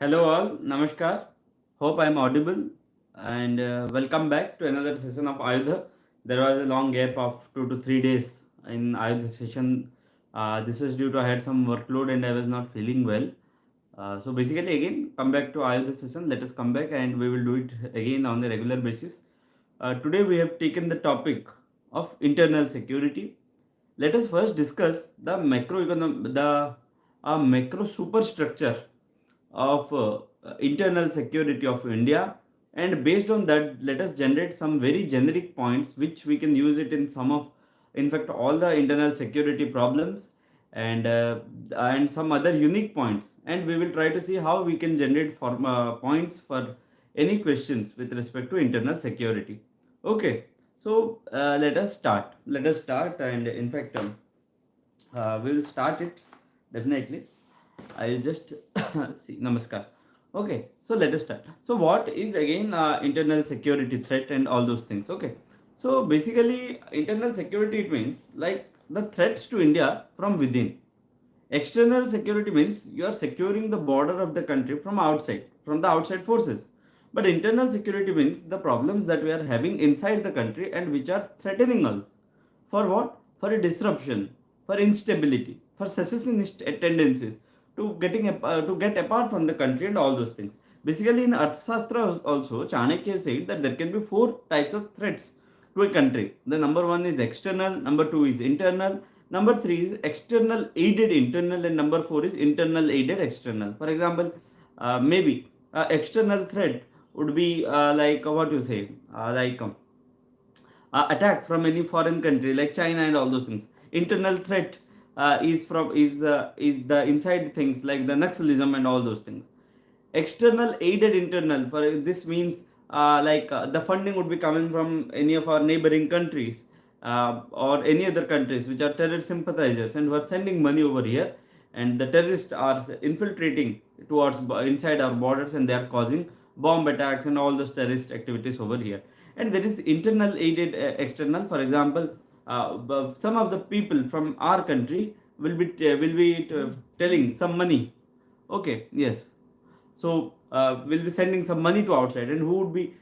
Hello all, Namaskar. Hope I am audible and welcome back to another session of Ayudha. There was a long gap of 2 to 3 days in Ayudha session. This was due to I had some workload and I was not feeling well. So basically again come back to Ayudha session. Let us come back and we will do it again on a regular basis. Today we have taken the topic of internal security. Let us first discuss the macro superstructure of internal security of India, and based on that let us generate some very generic points which we can use it in in fact all the internal security problems, and some other unique points, and we will try to see how we can generate points for any questions with respect to internal security. Okay, so let us start, and in fact we will start it definitely. I'll just see. Namaskar. Okay, so let us start. So, what is again internal security threat and all those things? Okay, so basically, internal security it means like the threats to India from within. External security means you are securing the border of the country from outside, from the outside forces. But internal security means the problems that we are having inside the country and which are threatening us. For what? For a disruption, for instability, for secessionist tendencies, to get apart from the country and all those things. Basically, in Arthashastra also, Chanakya said that there can be four types of threats to a country. The number one is external, number two is internal, number three is external aided internal, and number four is internal aided external. For example, maybe external threat would be like what you say, attack from any foreign country like China and all those things. Internal threat is the inside things like the Naxalism and all those things. External aided internal, for this means the funding would be coming from any of our neighboring countries or any other countries which are terrorist sympathizers and who are sending money over here, and the terrorists are infiltrating towards inside our borders and they are causing bomb attacks and all those terrorist activities over here. And there is internal aided external. For example, some of the people from our country will be telling some money. Okay, yes. So we'll be sending some money to outside, and who would be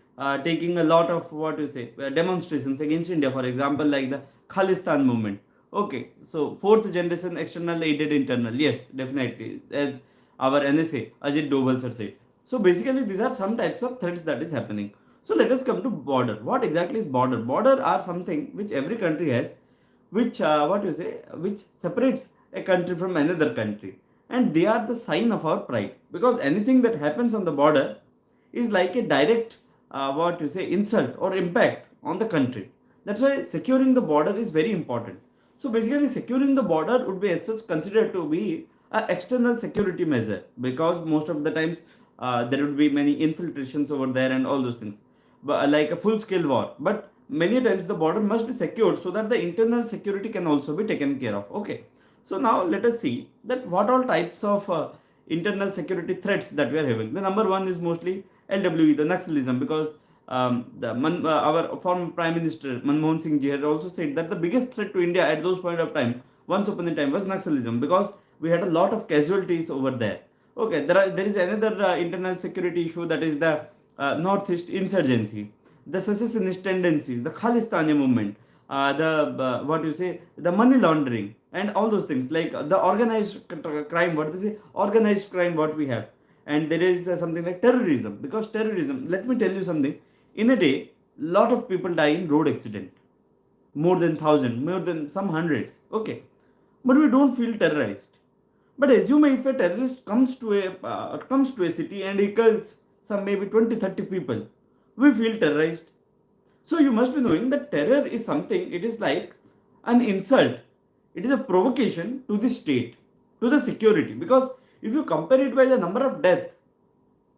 taking a lot of what you say demonstrations against India, for example, like the Khalistan Movement. Okay, so fourth generation external aided internal, yes, definitely, as our NSA Ajit Doval sir said. So basically, these are some types of threats that is happening. So let us come to border. What exactly is border? Border are something which every country has, which which separates a country from another country, and they are the sign of our pride, because anything that happens on the border is like a direct insult or impact on the country. That's why securing the border is very important. So basically, securing the border would be as such considered to be an external security measure, because most of the times there would be many infiltrations over there and all those things, but like a full scale war. But many times the border must be secured so that the internal security can also be taken care of. Okay, so now let us see that what all types of internal security threats that we are having. The number one is mostly LWE, the Naxalism, because our former Prime Minister Manmohan Singh ji had also said that the biggest threat to India at those point of time, once upon a time, was Naxalism, because we had a lot of casualties over there. Okay, there is another internal security issue, that is the Northeast insurgency, the secessionist tendencies, the Khalistan Movement, the money laundering, and all those things, like the organized crime. What they say, organized crime, what we have, and there is something like terrorism, because terrorism. Let me tell you something. In a day, lot of people die in road accident, more than thousand, more than some hundreds. Okay, but we don't feel terrorized. But assume if a terrorist comes to a city and he kills some maybe 20-30 people, we feel terrorized. So you must be knowing that terror is something, it is like an insult. It is a provocation to the state, to the security. Because if you compare it by the number of death,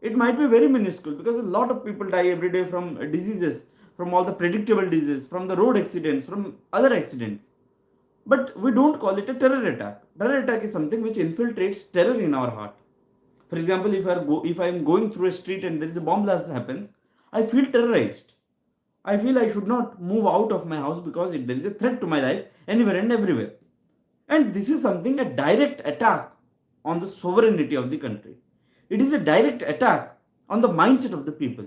it might be very minuscule, because a lot of people die every day from diseases, from all the predictable diseases, from the road accidents, from other accidents. But we don't call it a terror attack. Terror attack is something which infiltrates terror in our heart. For example, if I am going through a street and there is a bomb blast happens, I feel terrorized. I feel I should not move out of my house because there is a threat to my life anywhere and everywhere. And this is something, a direct attack on the sovereignty of the country. It is a direct attack on the mindset of the people.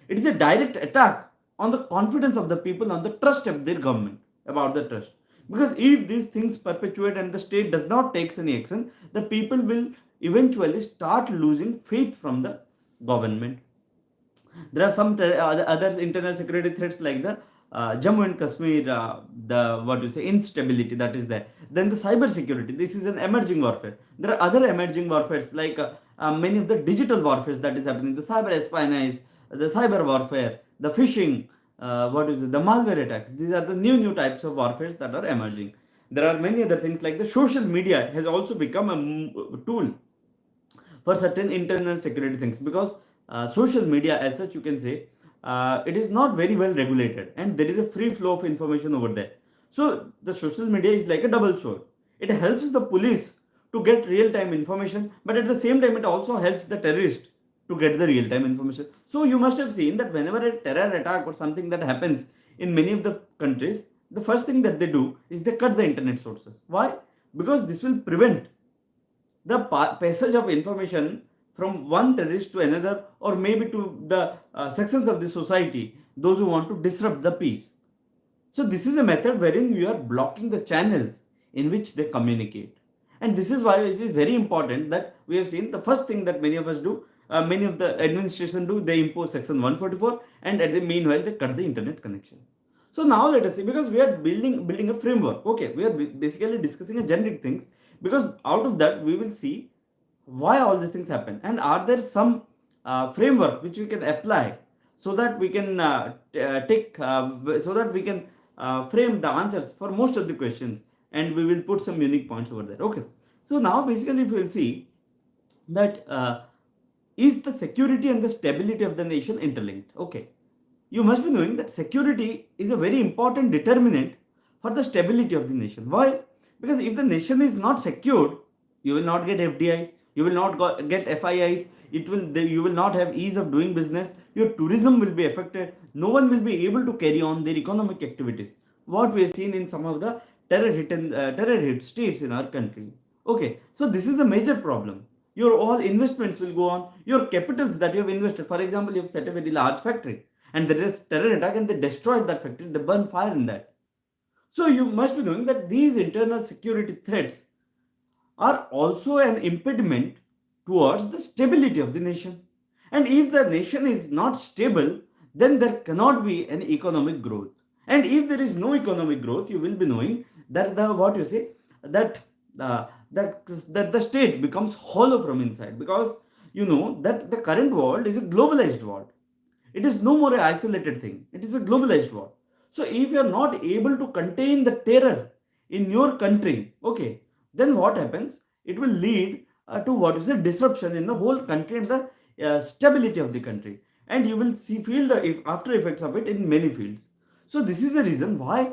It is a direct attack on the confidence of the people, on the trust of their government, about the trust. Because if these things perpetuate and the state does not take any action, the people will eventually start losing faith from the government. There are some other internal security threats like the Jammu and Kashmir, the what you say instability that is there. Then the cyber security. This is an emerging warfare. There are other emerging warfares like many of the digital warfares that is happening. The cyber espionage, the cyber warfare, the phishing, what is it, the malware attacks. These are the new types of warfares that are emerging. There are many other things like the social media has also become a tool for certain internal security things, because social media as such, you can say, it is not very well regulated and there is a free flow of information over there. So the social media is like a double sword. It helps the police to get real time information, but at the same time it also helps the terrorist to get the real time information. So you must have seen that whenever a terror attack or something that happens in many of the countries, the first thing that they do is they cut the internet sources. Why? Because this will prevent the passage of information from one terrorist to another, or maybe to the sections of the society, those who want to disrupt the peace. So this is a method wherein you are blocking the channels in which they communicate. And this is why it is very important that we have seen the first thing that many of us do, many of the administration do, they impose section 144, and at the meanwhile they cut the internet connection. So now let us see, because we are building a framework. Okay, we are basically discussing a generic things, because out of that we will see why all these things happen, and are there some framework which we can apply so that we can frame the answers for most of the questions, and we will put some unique points over there. Okay, so now basically if we will see that is the security and the stability of the nation interlinked. Okay, you must be knowing that security is a very important determinant for the stability of the nation. Why? Because if the nation is not secured, you will not get FDIs, you will not get FIIs, you will not have ease of doing business, your tourism will be affected, no one will be able to carry on their economic activities. What we have seen in some of the terror hit states in our country. Okay, so this is a major problem. Your all investments will go on, your capitals that you have invested. For example, you have set a very large factory and there is terror attack and they destroyed that factory, they burn fire in that. So you must be knowing that these internal security threats are also an impediment towards the stability of the nation. And if the nation is not stable, then there cannot be an economic growth. And if there is no economic growth, you will be knowing that the state becomes hollow from inside, because you know that the current world is a globalized world. It is no more an isolated thing. It is a globalized world. So if you are not able to contain the terror in your country, okay, then what happens? It will lead to what is a disruption in the whole country and the stability of the country, and you will feel the after effects of it in many fields. So this is the reason why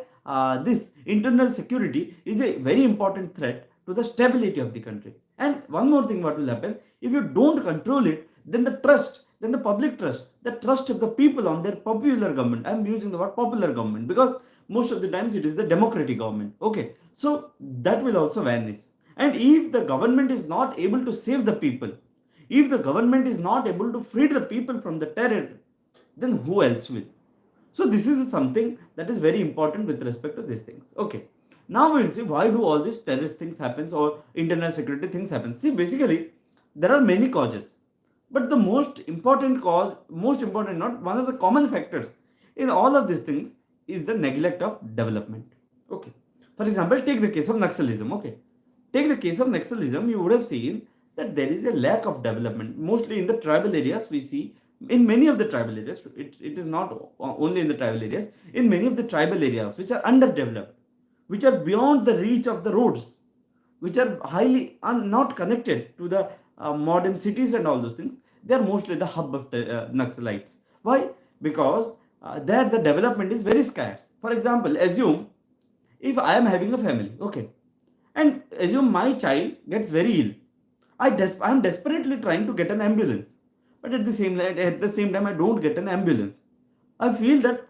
this internal security is a very important threat to the stability of the country. And one more thing, what will happen if you don't control it, then the public trust, the trust of the people on their popular government. I am using the word popular government because most of the times it is the democratic government. Okay, so that will also vanish. And if the government is not able to save the people, if the government is not able to free the people from the terror, then who else will? So this is something that is very important with respect to these things. Okay, now we will see why do all these terrorist things happen or internal security things happen. See, basically there are many causes, but the most important not one of the common factors in all of these things is the neglect of development. Okay, for example, take the case of Naxalism. Okay, take the case of Naxalism, you would have seen that there is a lack of development, mostly in the tribal areas. We see in many of the tribal areas, it is not only in the tribal areas, in many of the tribal areas which are underdeveloped, which are beyond the reach of the roads, which are highly not connected to the modern cities and all those things, they are mostly the hub of the Naxalites. Why? Because there the development is very scarce. For example, assume if I am having a family, okay, and assume my child gets very ill. I am desperately trying to get an ambulance, but at the same time I don't get an ambulance. I feel that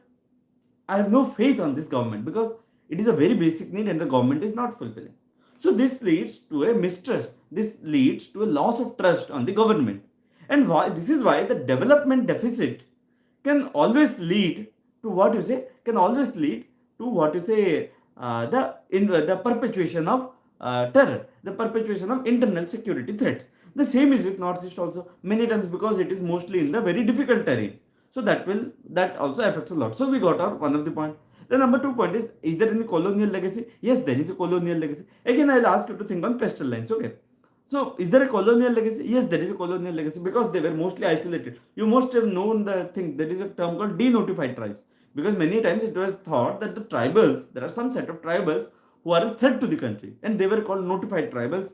I have no faith on this government because it is a very basic need and the government is not fulfilling. So this leads to a mistrust. This leads to a loss of trust on the government. And why this is why the development deficit can always lead to what you say, can always lead to what you say, the perpetuation of terror, the perpetuation of internal security threats. The same is with Northeast also, many times, because it is mostly in the very difficult terrain. So that also affects a lot. So we got out one of the point. The number 2 point is there any colonial legacy? Yes, there is a colonial legacy. Again, I'll ask you to think on pestle lines. Okay. So, is there a colonial legacy? Yes, there is a colonial legacy, because they were mostly isolated. You must have known the thing, there is a term called denotified tribes, because many times it was thought that the tribals, there are some set of tribals who are a threat to the country, and they were called notified tribals,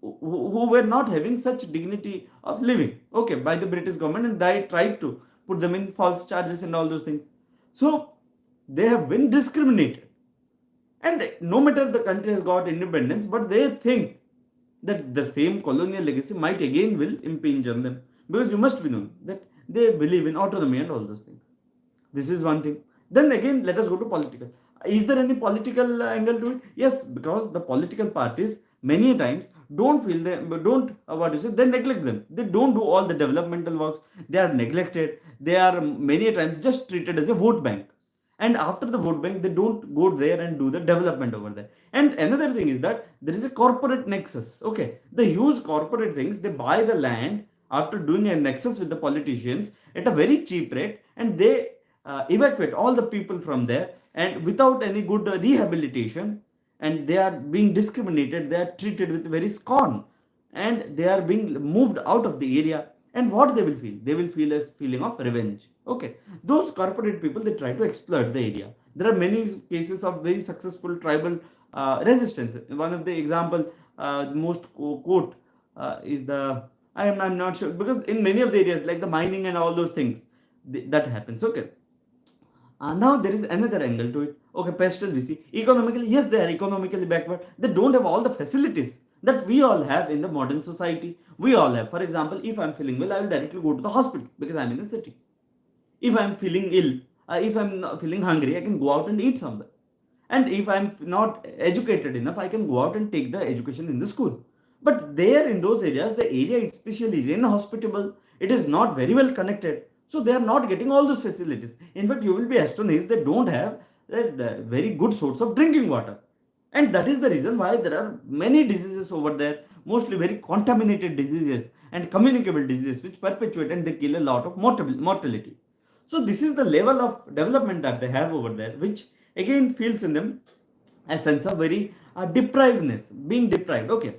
who were not having such dignity of living, okay, by the British government, and they tried to put them in false charges and all those things. So, they have been discriminated. And no matter the country has got independence, but they think that the same colonial legacy might again will impinge on them, because you must be known that they believe in autonomy and all those things. This is one thing. Then again, let us go to political. Is there any political angle to it? Yes, because the political parties many times don't feel them, don't they neglect them. They don't do all the developmental works. They are neglected. They are many times just treated as a vote bank. And after the vote bank, they don't go there and do the development over there. And another thing is that there is a corporate nexus. Okay, the huge corporate things, they buy the land after doing a nexus with the politicians at a very cheap rate, and they evacuate all the people from there, and without any good rehabilitation, and they are being discriminated, they are treated with very scorn, and they are being moved out of the area. And what they will feel? They will feel a feeling of revenge. Okay, those corporate people, they try to exploit the area. There are many cases of very successful tribal resistance. One of the example, most quote is the, I'm not sure, because in many of the areas like the mining and all those things, that happens. Okay. Now there is another angle to it. Okay, pestle, we see economically, yes, they are economically backward. They don't have all the facilities that we all have in the modern society. We all have. For example, if I'm feeling well, I will directly go to the hospital because I'm in the city. If I'm feeling ill, if I'm not feeling hungry, I can go out and eat somewhere. And if I'm not educated enough, I can go out and take the education in the school. But there in those areas, the area especially is inhospitable. It is not very well connected. So they are not getting all those facilities. In fact, you will be astonished, they don't have that very good source of drinking water. And that is the reason why there are many diseases over there, mostly very contaminated diseases and communicable diseases, which perpetuate and they kill a lot of mortality. So this is the level of development that they have over there, which again feels in them a sense of very deprivedness, being deprived. Okay.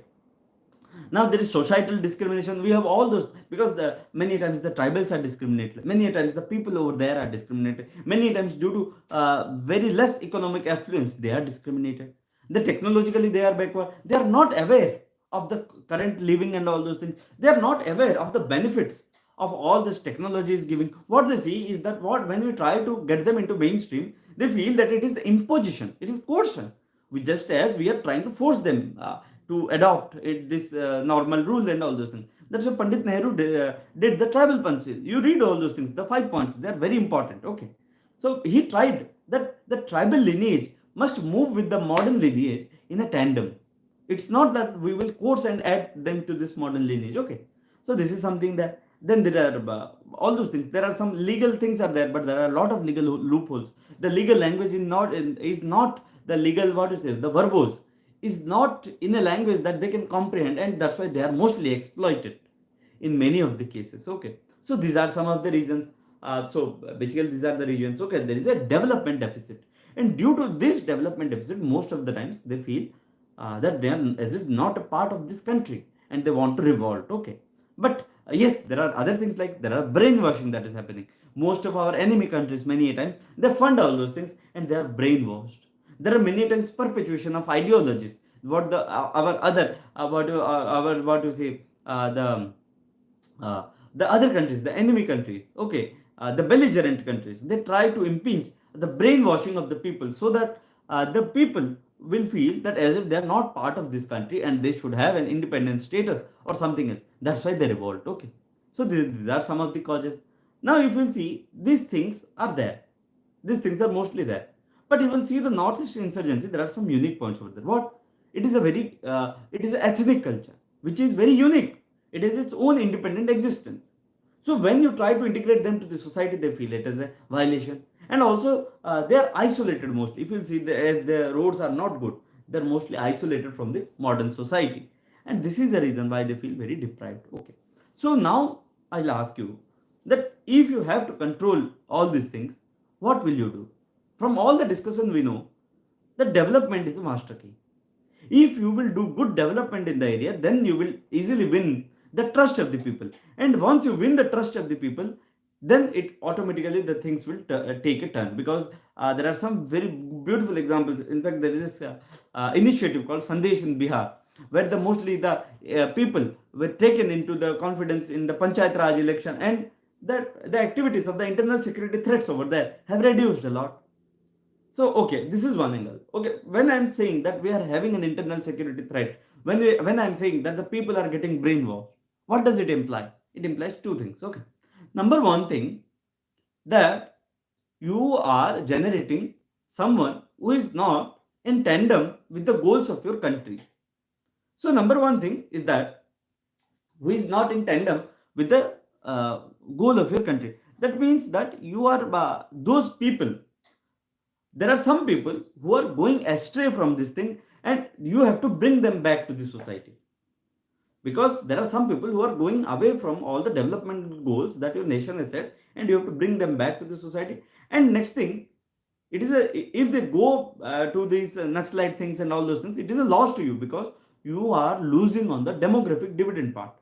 Now there is societal discrimination. We have all those, because many times the tribals are discriminated. Many times the people over there are discriminated. Many times due to very less economic affluence, they are discriminated. The technologically they are backward. They are not aware of the current living and all those things. They are not aware of the benefits of all this technology is giving. What they see is that when we try to get them into mainstream, they feel that it is the imposition, it is coercion. We just as we are trying to force them to adopt this normal rule and all those things. That's why Pandit Nehru did the tribal pencil. You read all those things, the 5 points, they are very important. Okay, so he tried that the tribal lineage must move with the modern lineage in a tandem. It's not that we will course and add them to this modern lineage. Okay, so this is something that, then there are all those things. There are some legal things are there, but there are a lot of legal loopholes. The legal language is not the legal, what is it, the verbose is not in a language that they can comprehend, and that's why they are mostly exploited in many of the cases. Okay, so these are some of the reasons. So basically these are the reasons. Okay, there is a development deficit, and due to this development deficit, most of the times they feel that they are as if not a part of this country, and they want to revolt. Okay, but yes, there are other things, like there are brainwashing that is happening. Most of our enemy countries, many times, they fund all those things and they are brainwashed. There are many times perpetuation of ideologies. What the our other what to say the other countries, the enemy countries, okay, the belligerent countries, they try to impinge the brainwashing of the people, so that the people will feel that as if they are not part of this country and they should have an independent status or something else. That's why they revolt. Okay, so these are some of the causes. Now if you will see, these things are there, these things are mostly there, but you will see the Northeast insurgency, there are some unique points over there. What? It is a very it is an ethnic culture which is very unique. It has its own independent existence. So when you try to integrate them to the society, they feel it as a violation. And also, they are isolated mostly. If you see, as the roads are not good, they are mostly isolated from the modern society. And this is the reason why they feel very deprived. Okay. So now I'll ask you that if you have to control all these things, what will you do? From all the discussion we know that development is a master key. If you will do good development in the area, then you will easily win the trust of the people. And once you win the trust of the people, then it automatically the things will take a turn, because there are some very beautiful examples. In fact, there is this initiative called Sandesh in Bihar, where the mostly the people were taken into the confidence in the Panchayat Raj election, and that the activities of the internal security threats over there have reduced a lot. So, okay, this is one angle. Okay, when I'm saying that we are having an internal security threat, when I'm saying that the people are getting brainwashed, what does it imply? It implies two things. Okay, number one thing, that you are generating someone who is not in tandem with the goals of your country. So, number one thing is that who is not in tandem with the goal of your country. That means that you are those people. There are some people who are going astray from this thing, and you have to bring them back to the society, because there are some people who are going away from all the development goals that your nation has set, and you have to bring them back to the society. And next thing, it is if they go to these Naxalite things and all those things, it is a loss to you, because you are losing on the demographic dividend part,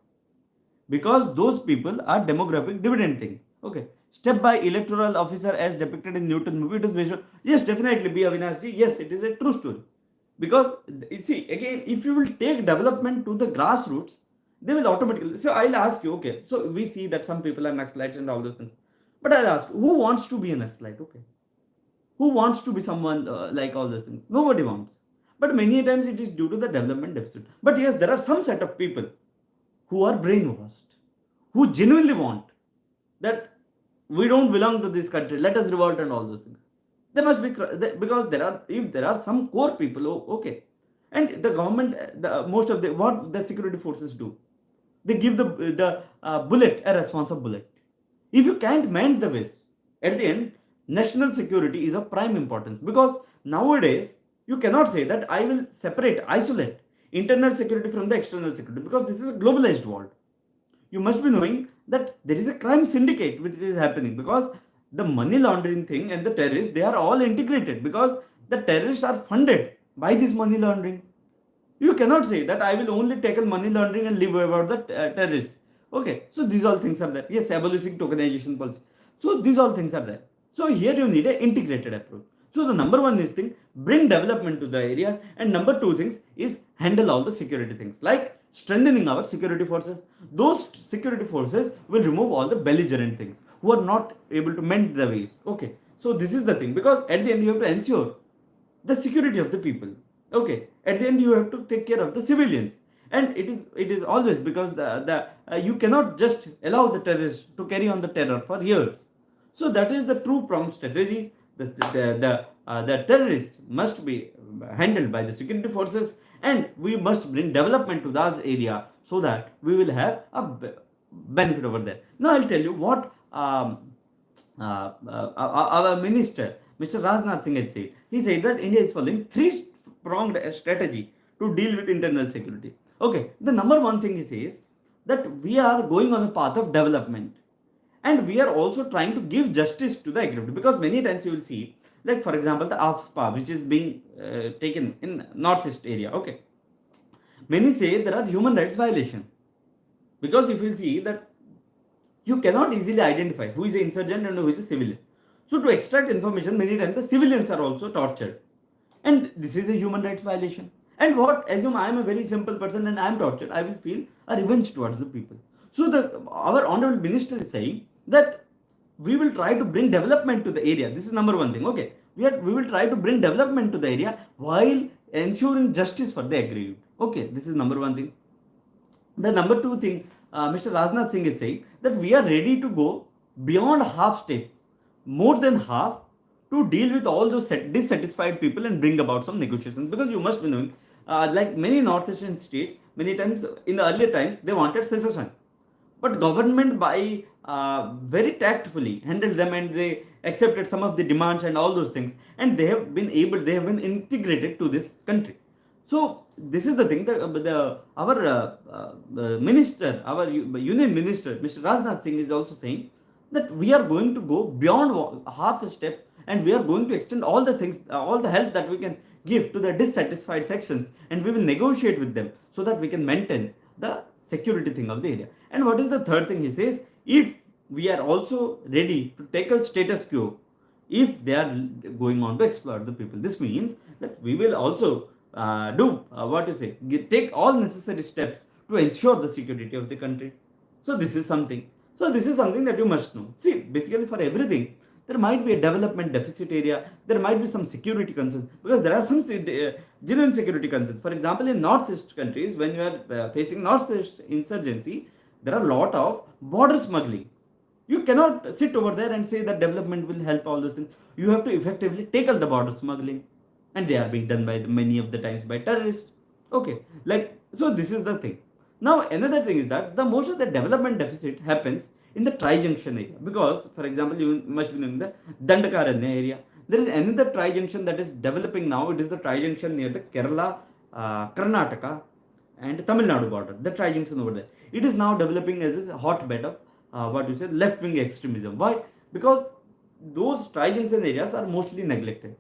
because those people are demographic dividend thing. Okay, step by electoral officer as depicted in Newton movie. It is based on, yes, definitely be Avinash. Yes, it is a true story. Because you see, again, if you will take development to the grassroots, they will automatically. So I'll ask you, okay, so we see that some people are Naxalites and all those things. But I'll ask, who wants to be a Naxalite? Okay. Who wants to be someone like all those things? Nobody wants. But many times it is due to the development deficit. But yes, there are some set of people who are brainwashed, who genuinely want that we don't belong to this country, let us revolt and all those things. They must be, because if there are some core people, okay, and the government, most of the what the security forces do, they give the bullet a response of bullet. If you can't mend the ways, at the end, national security is of prime importance, because nowadays you cannot say that I will isolate internal security from the external security, because this is a globalized world. You must be knowing that there is a crime syndicate which is happening, because the money laundering thing and the terrorists, they are all integrated, because the terrorists are funded by this money laundering. You cannot say that I will only tackle money laundering and leave about the terrorists. Okay, so these all things are there. Yes, abolishing tokenization policy. So these all things are there. So here you need an integrated approach. So the number one is thing, bring development to the areas, and number two things is handle all the security things, like strengthening our security forces. Those security forces will remove all the belligerent things who are not able to mend the ways. Okay, so this is the thing, because at the end you have to ensure the security of the people. Okay, at the end you have to take care of the civilians, and it is always, because you cannot just allow the terrorists to carry on the terror for years. So that is the true pronged strategies. The terrorists must be handled by the security forces, and we must bring development to that area, so that we will have a benefit over there. Now I'll tell you what our minister, Mr. Rajnath Singh, had said. He said that India is following three-pronged strategy to deal with internal security. Okay, the number one thing he says that we are going on a path of development, and we are also trying to give justice to the aggrieved, because many times you will see, like for example, the AFSPA, which is being taken in northeast area. Okay, many say there are human rights violation, because if you see that you cannot easily identify who is an insurgent and who is a civilian. So to extract information, many times the civilians are also tortured, and this is a human rights violation. And what, assume I am a very simple person and I am tortured, I will feel a revenge towards the people. So our honorable minister is saying that we will try to bring development to the area. This is number one thing. Okay, we will try to bring development to the area while ensuring justice for the aggrieved. Okay, this is number one thing. The number two thing, Mr. Rajnath Singh is saying that we are ready to go beyond half step, more than half, to deal with all those dissatisfied people and bring about some negotiations. Because you must be knowing Like many northeastern states, many times in the earlier times they wanted secession, but government by very tactfully handled them, and they accepted some of the demands and all those things, and they have been integrated to this country. So this is the thing that our minister, our union minister, Mr. Rajnath Singh, is also saying that we are going to go beyond half a step, and we are going to extend all the things, all the help that we can give to the dissatisfied sections, and we will negotiate with them so that we can maintain the security thing of the area. And what is the third thing he says? If we are also ready to tackle status quo, if they are going on to exploit the people, this means that we will also take all necessary steps to ensure the security of the country. So this is something. So this is something that you must know. See, basically for everything, there might be a development deficit area, there might be some security concerns, because there are some genuine security concerns. For example, in northeast countries, when you are facing northeast insurgency, there are a lot of border smuggling. You cannot sit over there and say that development will help all those things. You have to effectively tackle the border smuggling, and they are being done by many of the times by terrorists. Okay, so this is the thing. Now another thing is that the most of the development deficit happens in the tri-junction area, because for example, you must be knowing the Dandakaranya area. There is another tri-junction that is developing now. It is the tri-junction near the Kerala, Karnataka and Tamil Nadu border, the tri-junction over there. It is now developing as a hotbed of left-wing extremism. Why? Because those tri-junction areas are mostly neglected.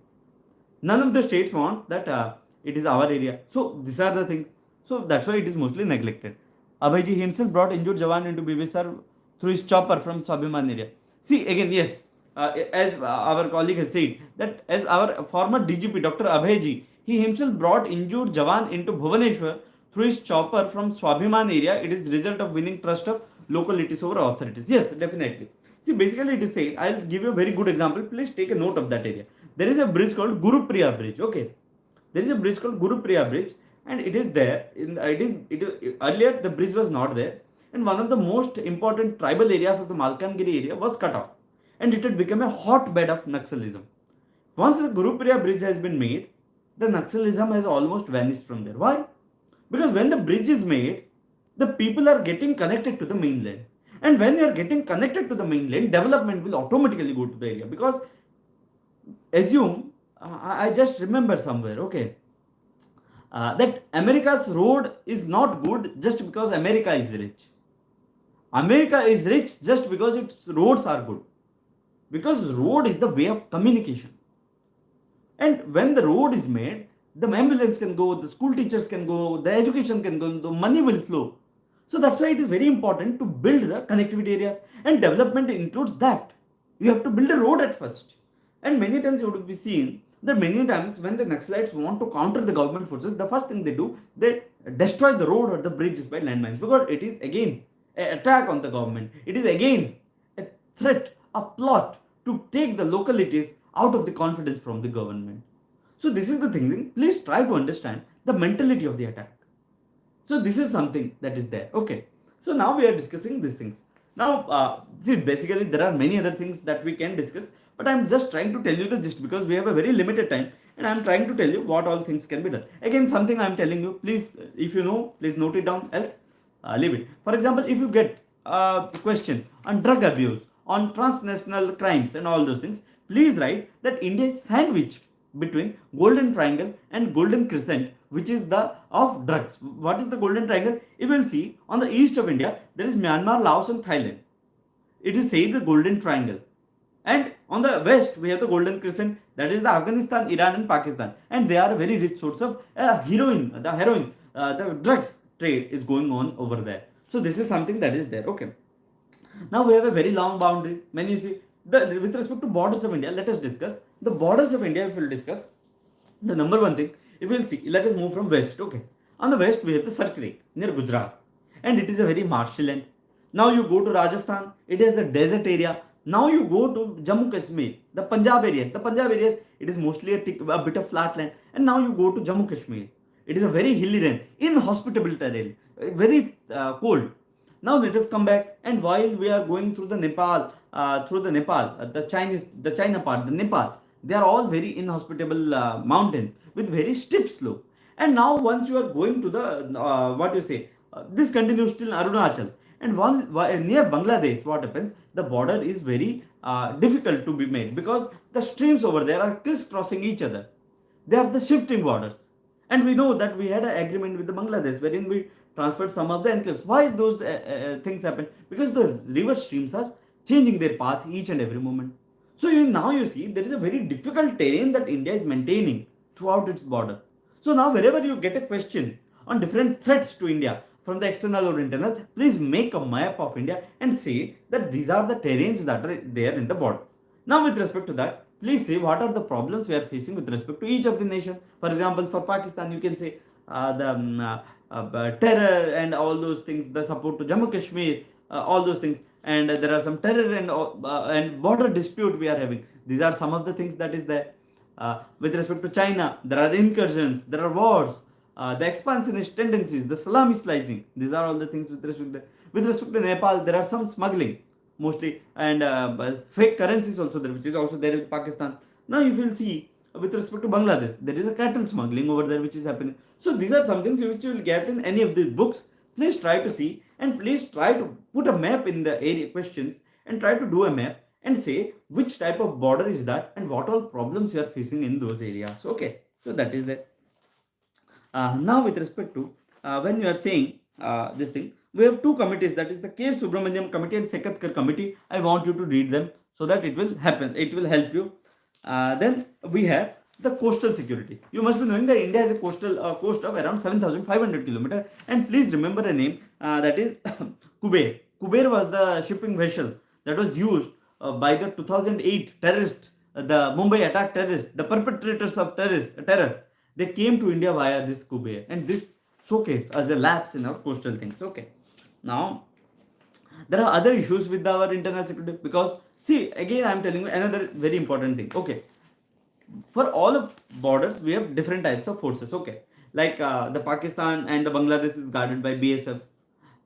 None of the states want that it is our area. So these are the things. So that's why it is mostly neglected. Abhayji himself brought injured Jawan into BBSR through his chopper from Swabhiman area. See, again, yes, as our colleague has said, that as our former DGP, Dr. Abhayji, he himself brought injured Jawan into Bhubaneswar through his chopper from Swabhiman area. It is the result of winning trust of localities over authorities. Yes, definitely. See, basically it is saying, I'll give you a very good example. Please take a note of that area. There is a bridge called Guru Priya Bridge. Okay. There is a bridge called Guru Priya Bridge, and it is there. Earlier the bridge was not there, and one of the most important tribal areas of the Malkangiri area was cut off, and it had become a hotbed of Naxalism. Once the Guru Priya Bridge has been made, the Naxalism has almost vanished from there. Why? Because when the bridge is made, the people are getting connected to the mainland, and when you are getting connected to the mainland, development will automatically go to the area. Because assume, I just remember somewhere, okay, that America's road is not good just because America is rich. America is rich just because its roads are good. Because road is the way of communication. And when the road is made, the ambulance can go, the school teachers can go, the education can go, the money will flow. So that's why it is very important to build the connectivity areas, and development includes that. You have to build a road at first. And many times you would be seeing that many times when the Naxalites want to counter the government forces, the first thing they do, they destroy the road or the bridges by landmines, because it is again an attack on the government. It is again a threat, a plot to take the localities out of the confidence from the government. So this is the thing. Please try to understand the mentality of the attack. So this is something that is there. Okay. So now we are discussing these things. Now, see, basically there are many other things that we can discuss, but I'm just trying to tell you the gist, because we have a very limited time, and I'm trying to tell you what all things can be done. Again, something I'm telling you, please, if you know, please note it down, else leave it. For example, if you get a question on drug abuse, on transnational crimes and all those things, please write that India is sandwiched between Golden Triangle and Golden Crescent, which is the of drugs. What is the Golden Triangle? You will see on the east of India, there is Myanmar, Laos and Thailand. It is said the Golden Triangle. And on the west, we have the Golden Crescent, that is the Afghanistan, Iran and Pakistan. And they are a very rich source of heroin, the drugs trade is going on over there. So this is something that is there. Okay. Now we have a very long boundary. When you see, with respect to borders of India, let us discuss the borders of India. If we will discuss the number one thing, if we will see, let us move from west. Okay, on the west we have the Circle near Gujarat, and it is a very marshy land. Now you go to Rajasthan, it is a desert area. Now you go to Jammu Kashmir, the Punjab areas. The Punjab areas, it is mostly a bit of flat land. And now you go to Jammu Kashmir, it is a very hilly land, inhospitable terrain, very cold. Now let us come back, and while we are going through the Nepal, the China part, the Nepal, they are all very inhospitable mountains with very steep slope. And now once you are going to the what you say, this continues till Arunachal, and near Bangladesh, what happens, the border is very difficult to be made because the streams over there are crisscrossing each other. They are the shifting borders, and we know that we had an agreement with the Bangladesh wherein we transferred some of the enclaves. Why those things happen? Because the river streams are changing their path each and every moment. So now you see there is a very difficult terrain that India is maintaining throughout its border. So now wherever you get a question on different threats to India from the external or internal, please make a map of India and say that these are the terrains that are there in the border. Now with respect to that, please say what are the problems we are facing with respect to each of the nation. For example, for Pakistan, you can say the terror and all those things, the support to Jammu Kashmir, all those things, and there are some terror and border dispute we are having. These are some of the things that is there. With respect to China, there are incursions, there are wars, the expansionist tendencies, the Islamicizing. These are all the things with respect to Nepal. There are some smuggling mostly, and fake currencies also there, which is also there in Pakistan. Now you will see with respect to Bangladesh, there is a cattle smuggling over there which is happening. So these are some things which you will get in any of these books. Please try to see, and please try to put a map in the area questions and try to do a map and say which type of border is that and what all problems you are facing in those areas. Okay, so that is there. Now with respect to when you are saying this thing, we have two committees, that is the K. Subramaniam committee and Sekatkar committee. I want you to read them so that it will happen, it will help you. Then we have the coastal security. You must be knowing that India has a coastal coast of around 7,500 kilometers, and please remember a name that is Kuber. Kuber was the shipping vessel that was used by the 2008 terrorists, the Mumbai attack terrorists, the perpetrators of terror. They came to India via this Kuber, and this showcased as a lapse in our coastal things. Okay, now there are other issues with our internal security, because see, again I am telling you another very important thing. Okay, for all of borders we have different types of forces. Okay, like the Pakistan and the Bangladesh is guarded by BSF,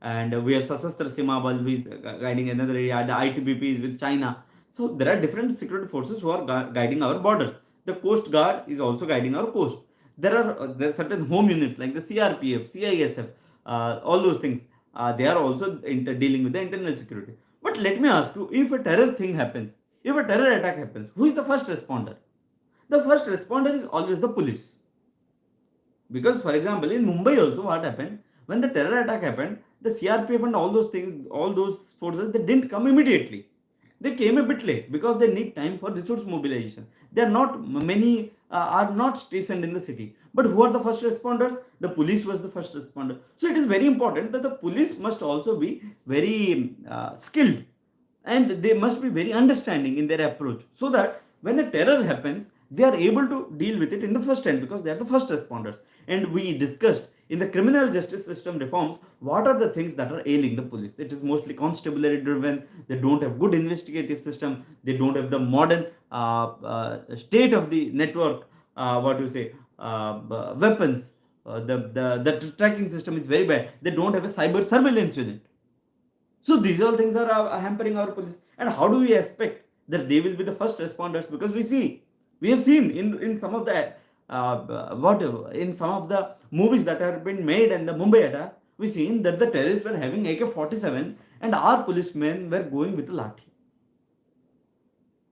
and we have Sasastra Sima Bal who is guiding another area. The ITBP is with China. So there are different security forces who are guiding our borders. The Coast Guard is also guiding our coast. There are certain home units like the CRPF, CISF, all those things. They are also dealing with the internal security. But let me ask you, if a terror thing happens, if a terror attack happens, who is the first responder? The first responder is always the police. Because for example, in Mumbai also what happened, when the terror attack happened, the CRPF and all those things, all those forces, they didn't come immediately. They came a bit late because they need time for resource mobilization. They are not many are not stationed in the city. But who are the first responders? The police was the first responder. So it is very important that the police must also be very skilled, and they must be very understanding in their approach, so that when the terror happens, they are able to deal with it in the first hand because they are the first responders. And we discussed in the criminal justice system reforms what are the things that are ailing the police. It is mostly constabulary driven. They don't have good investigative system. They don't have the modern state of the network, what you say, weapons. The tracking system is very bad. They don't have a cyber surveillance unit. So these all things are hampering our police. And how do we expect that they will be the first responders? Because we have seen in some of the in some of the movies that have been made and the Mumbai attack, we seen that the terrorists were having AK-47 and our policemen were going with a lathi.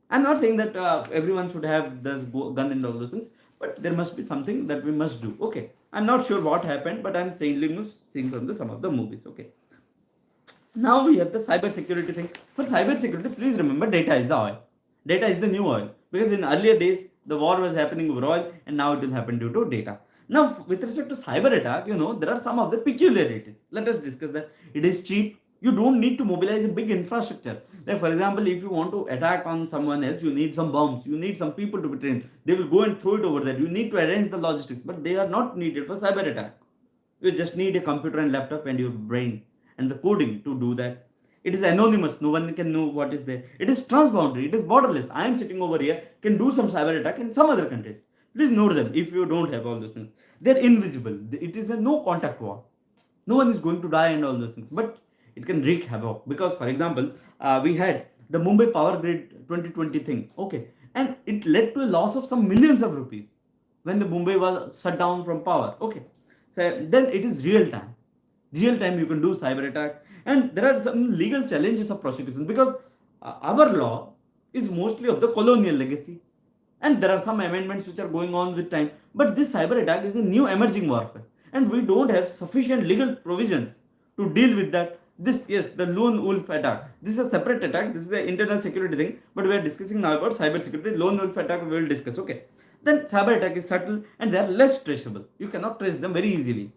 I'm not saying that everyone should have this gun and all those things, but there must be something that we must do. Okay, I'm not sure what happened, but I'm saying from some of the movies. Okay, now we have the cyber security thing. For cyber security, please remember, data is the oil. Data is the new oil, because in earlier days the war was happening over oil, and now it will happen due to data. Now with respect to cyber attack, there are some of the peculiarities. Let us discuss that. It is cheap. You don't need to mobilize a big infrastructure. Like for example, if you want to attack on someone else, you need some bombs, you need some people to be trained. They will go and throw it over there. You need to arrange the logistics, but they are not needed for cyber attack. You just need a computer and laptop and your brain and the coding to do that. It is anonymous. No one can know what is there. It is transboundary. It is borderless. I am sitting over here, can do some cyber attack in some other countries. Please note them if you don't have all those things. They're invisible. It is a no contact war. No one is going to die and all those things. But it can wreak havoc. Because for example, we had the Mumbai Power Grid 2020 thing. Okay. And it led to a loss of some millions of rupees. when the Mumbai was shut down from power. Okay, so then it is real time. Real time you can do cyber attacks, and there are some legal challenges of prosecution because our law is mostly of the colonial legacy, and there are some amendments which are going on with time. But this cyber attack is a new emerging warfare, and we don't have sufficient legal provisions to deal with that. This, yes, the lone wolf attack. This is a separate attack. This is the internal security thing. But we are discussing now about cyber security. Lone wolf attack we will discuss. Okay. Then cyber attack is subtle and they are less traceable. You cannot trace them very easily.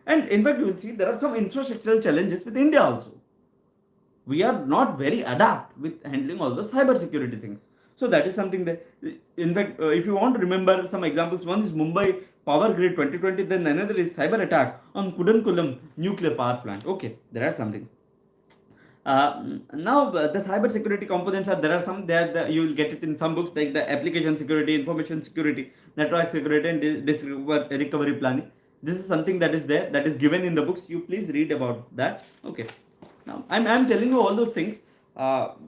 And in fact, you will see there are some infrastructural challenges with India also. We are not very adept with handling all the cyber security things. So that is something that, in fact, if you want to remember some examples, one is Mumbai Power Grid 2020, then another is cyber attack on Kudankulam nuclear power plant. Okay, there are something. Now the cyber security components are, there are some there, you will get it in some books like the application security, information security, network security, and disk recovery planning. This is something that is there, that is given in the books. You please read about that. Okay. Now I'm telling you all those things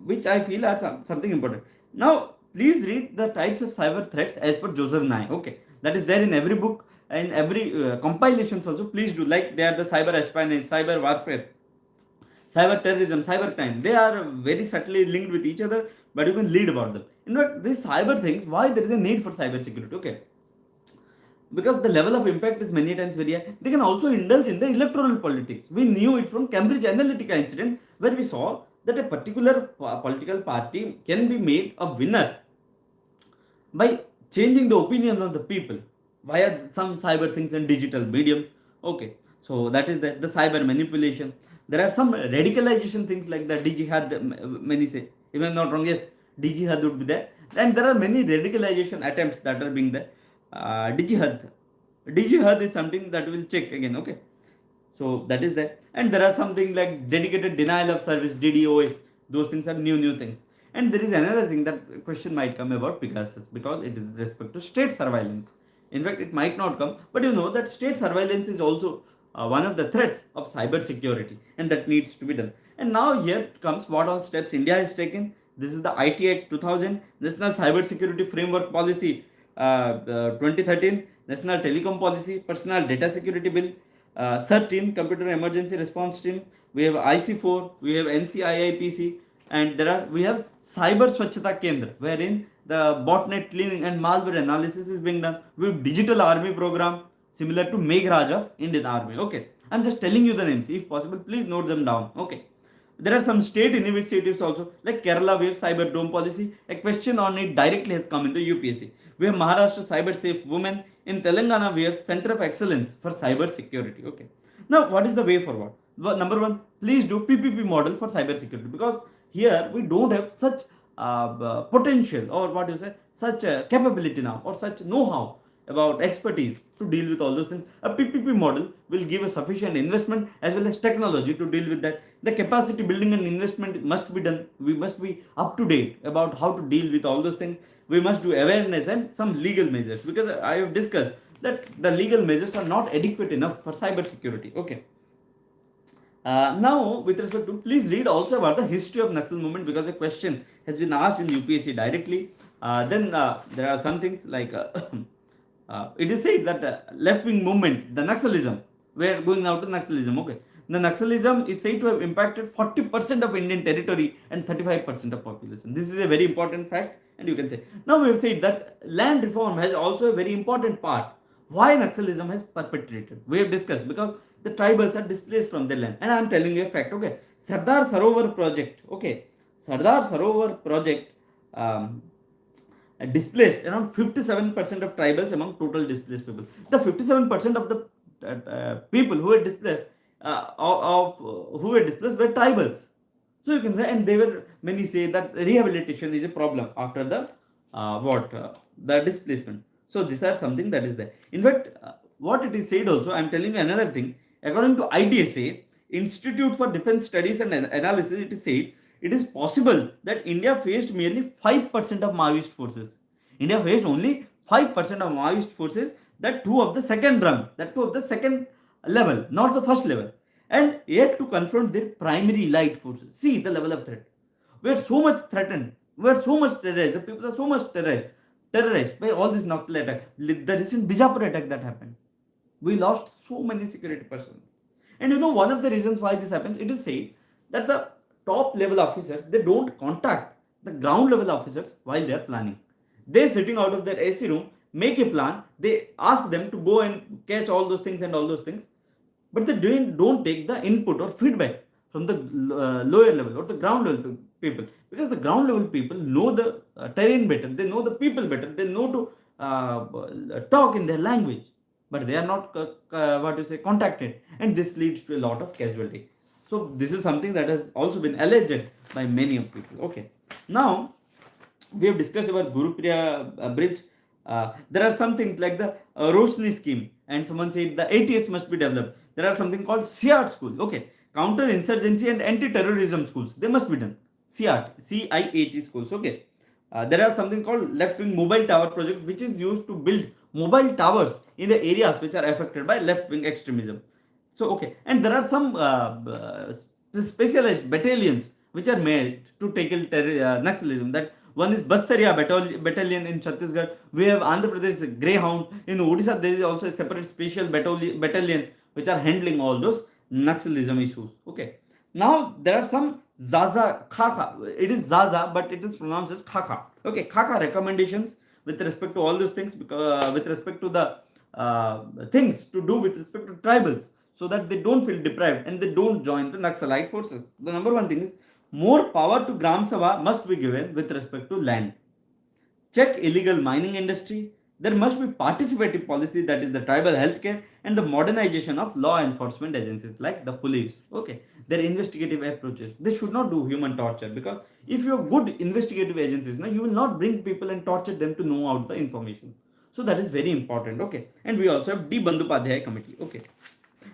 which I feel are something important. Now please read the types of cyber threats as per Joseph Nye. Okay, that is there in every book and every compilations also. Please do, like they are the cyber espionage, cyber warfare, cyber terrorism, cyber crime. They are very subtly linked with each other, but you can read about them. In fact, these cyber things, why there is a need for cyber security? Okay, because the level of impact is many times very high. They can also indulge in the electoral politics. We knew it from Cambridge Analytica incident, where we saw that a particular political party can be made a winner by changing the opinion of the people via some cyber things and digital mediums. Okay, so that is the cyber manipulation. There are some radicalization things like the jihad, many say, if I'm not wrong, yes, jihad would be there. And there are many radicalization attempts that are being there. Jihad is something that we'll check again. Okay, so that is there. And there are something like dedicated denial of service, DDoS. Those things are new things. And there is another thing that question might come about Pegasus, because it is with respect to state surveillance. In fact, it might not come, but you know that state surveillance is also one of the threats of cyber security, and that needs to be done. And now here comes what all steps India has taken. This is the IT Act 2000, National Cyber Security Framework Policy 2013, National Telecom Policy, Personal Data Security Bill, CERT team, Computer Emergency Response Team. We have IC4, we have NCIIPC, and we have Cyber Swachhata Kendra, wherein the botnet cleaning and malware analysis is being done. We have Digital Army Program, similar to Meghraj of Indian Army. Okay, I'm just telling you the names. If possible, please note them down. Okay. There are some state initiatives also, like Kerala, we have Cyber Dome Policy. A question on it directly has come in the UPSC. We have Maharashtra Cyber Safe Women. In Telangana, we have Center of Excellence for Cyber Security. Okay. Now, what is the way forward? Well, number one, please do PPP model for cyber security, because here we don't have such potential, or what you say, such capability now, or such know-how about expertise to deal with all those things. A PPP model will give a sufficient investment as well as technology to deal with that. The capacity building and investment must be done. We must be up to date about how to deal with all those things. We must do awareness and some legal measures, because I have discussed that the legal measures are not adequate enough for cyber security. Okay. Now, with respect to, please read also about the history of Naxal movement, because a question has been asked in UPSC directly. Then there are some things like it is said that left-wing movement, the Naxalism, we are going now to Naxalism. Okay, the Naxalism is said to have impacted 40% of Indian territory and 35% of population. This is a very important fact, and you can say. Now we have said that land reform has also a very important part. Why Naxalism has perpetrated? We have discussed, because the tribals are displaced from their land. And I am telling you a fact. Okay, Sardar Sarovar project. Okay, Sardar Sarovar project displaced around 57% of tribals among total displaced people. The 57% of the people who were displaced who were displaced were tribals. So you can say, and they were, many say that rehabilitation is a problem after the the displacement. So these are something that is there. In fact, what it is said also, I am telling you another thing. According to IDSA, Institute for Defense Studies and Analysis, it is said it is possible that India faced merely 5% of Maoist forces. India faced only 5% of Maoist forces, that too of the second rung, that too of the second level, not the first level, and yet to confront their primary elite forces. See the level of threat. We are so much threatened. We are so much terrorized. The people are so much terrorized. terrorized by all this Naxal attack. The recent Bijapur attack that happened, we lost so many security personnel. And one of the reasons why this happens, it is said that the top level officers, they don't contact the ground level officers while they are planning. They're sitting out of their AC room, make a plan, they ask them to go and catch all those things and all those things, but they don't take the input or feedback from the lower level or the ground level people, because the ground level people know the terrain better, they know the people better, they know to talk in their language, but they are not contacted, and this leads to a lot of casualty. So this is something that has also been alleged by many of people. Okay, now we have discussed about Gurupriya bridge. There are some things like the Roshni scheme, and someone said the ATS must be developed. There are something called CIAT school. Okay, counter insurgency and anti-terrorism schools, they must be done. CIAT, CIAT schools. Okay, there are something called left-wing mobile tower project, which is used to build mobile towers in the areas which are affected by left-wing extremism. So okay, and there are some specialized battalions which are made to tackle Naxalism. That one is Bastaria battalion in Chhattisgarh. We have Andhra Pradesh Greyhound. In Odisha, there is also a separate special battalion which are handling all those Naxalism issues. Okay. Now there are some Zaza Khaka. It is Zaza, but it is pronounced as Khaka. Okay, Khaka recommendations with respect to all those things, because with respect to the things to do with respect to tribals, so that they don't feel deprived and they don't join the Naxalite forces. The number one thing is more power to Gram Sabha must be given with respect to land. Check illegal mining industry. There must be participative policy, that is the tribal healthcare, and the modernization of law enforcement agencies like the police. Okay, their investigative approaches. They should not do human torture, because if you have good investigative agencies, now you will not bring people and torture them to know out the information. So that is very important. Okay, and we also have D. Bandyopadhyay committee. Okay,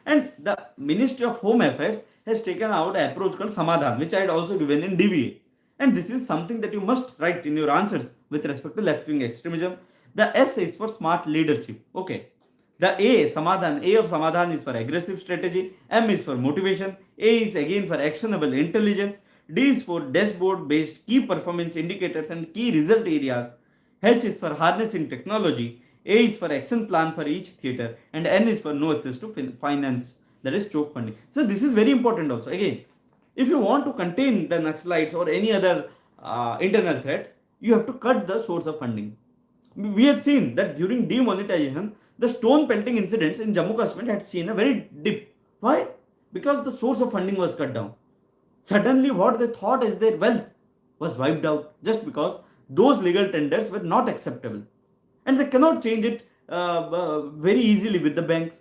and the Ministry of Home Affairs has taken out an approach called Samadhan, which I had also given in DVA. And this is something that you must write in your answers with respect to left-wing extremism. The S is for smart leadership. Okay. The A, Samadhan, A of Samadhan is for aggressive strategy. M is for motivation. A is again for actionable intelligence. D is for dashboard-based key performance indicators and key result areas. H is for harnessing technology. A is for action plan for each theatre. And N is for no access to finance, that is choke funding. So this is very important also. Again, if you want to contain the Naxalites or any other internal threats, you have to cut the source of funding. We had seen that during demonetization, the stone pelting incidents in Jammu Kashmir had seen a very dip. Why? Because the source of funding was cut down. Suddenly what they thought as their wealth was wiped out, just because those legal tenders were not acceptable. And they cannot change it very easily with the banks.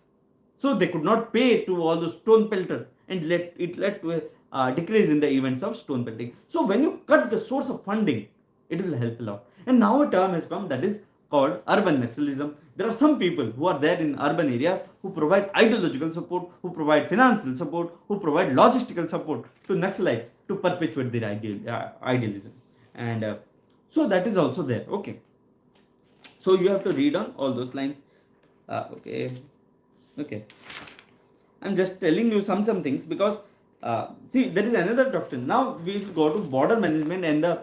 So they could not pay to all those stone pelters, and it led to a decrease in the events of stone pelting. So when you cut the source of funding, it will help a lot. And now a term has come that is called urban Naxalism. There are some people who are there in urban areas who provide ideological support, who provide financial support, who provide logistical support to Naxalites to perpetuate their idealism. And so that is also there. Okay. So you have to read on all those lines. Okay. I'm just telling you some things, because see, there is another doctrine. Now we will go to border management and the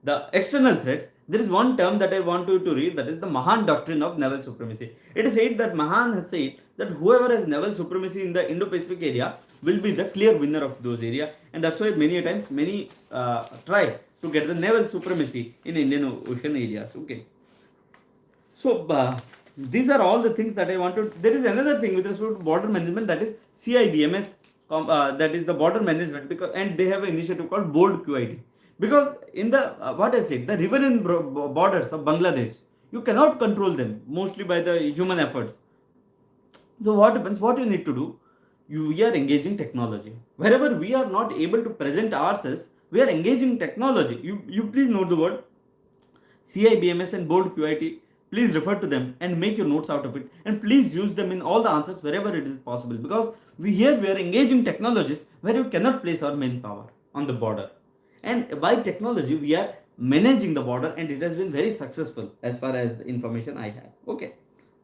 the external threats. There is one term that I want you to read, that is the Mahan doctrine of naval supremacy. It is said that Mahan has said that whoever has naval supremacy in the Indo-Pacific area will be the clear winner of those areas, and that's why many times many try to get the naval supremacy in Indian Ocean areas. Okay, so these are all the things that I wanted. There is another thing with respect to border management, that is CIBMS, that is the border management, because and they have an initiative called Bold QID. Because in the what I said, the riverine borders of Bangladesh, you cannot control them mostly by the human efforts. So what happens? What you need to do? We are engaging technology. Wherever we are not able to present ourselves, we are engaging technology. You please note the word CIBMS and Bold QIT. Please refer to them and make your notes out of it, and please use them in all the answers wherever it is possible, because we are engaging technologies where you cannot place our manpower on the border, and by technology we are managing the border, and it has been very successful as far as the information I have. Okay,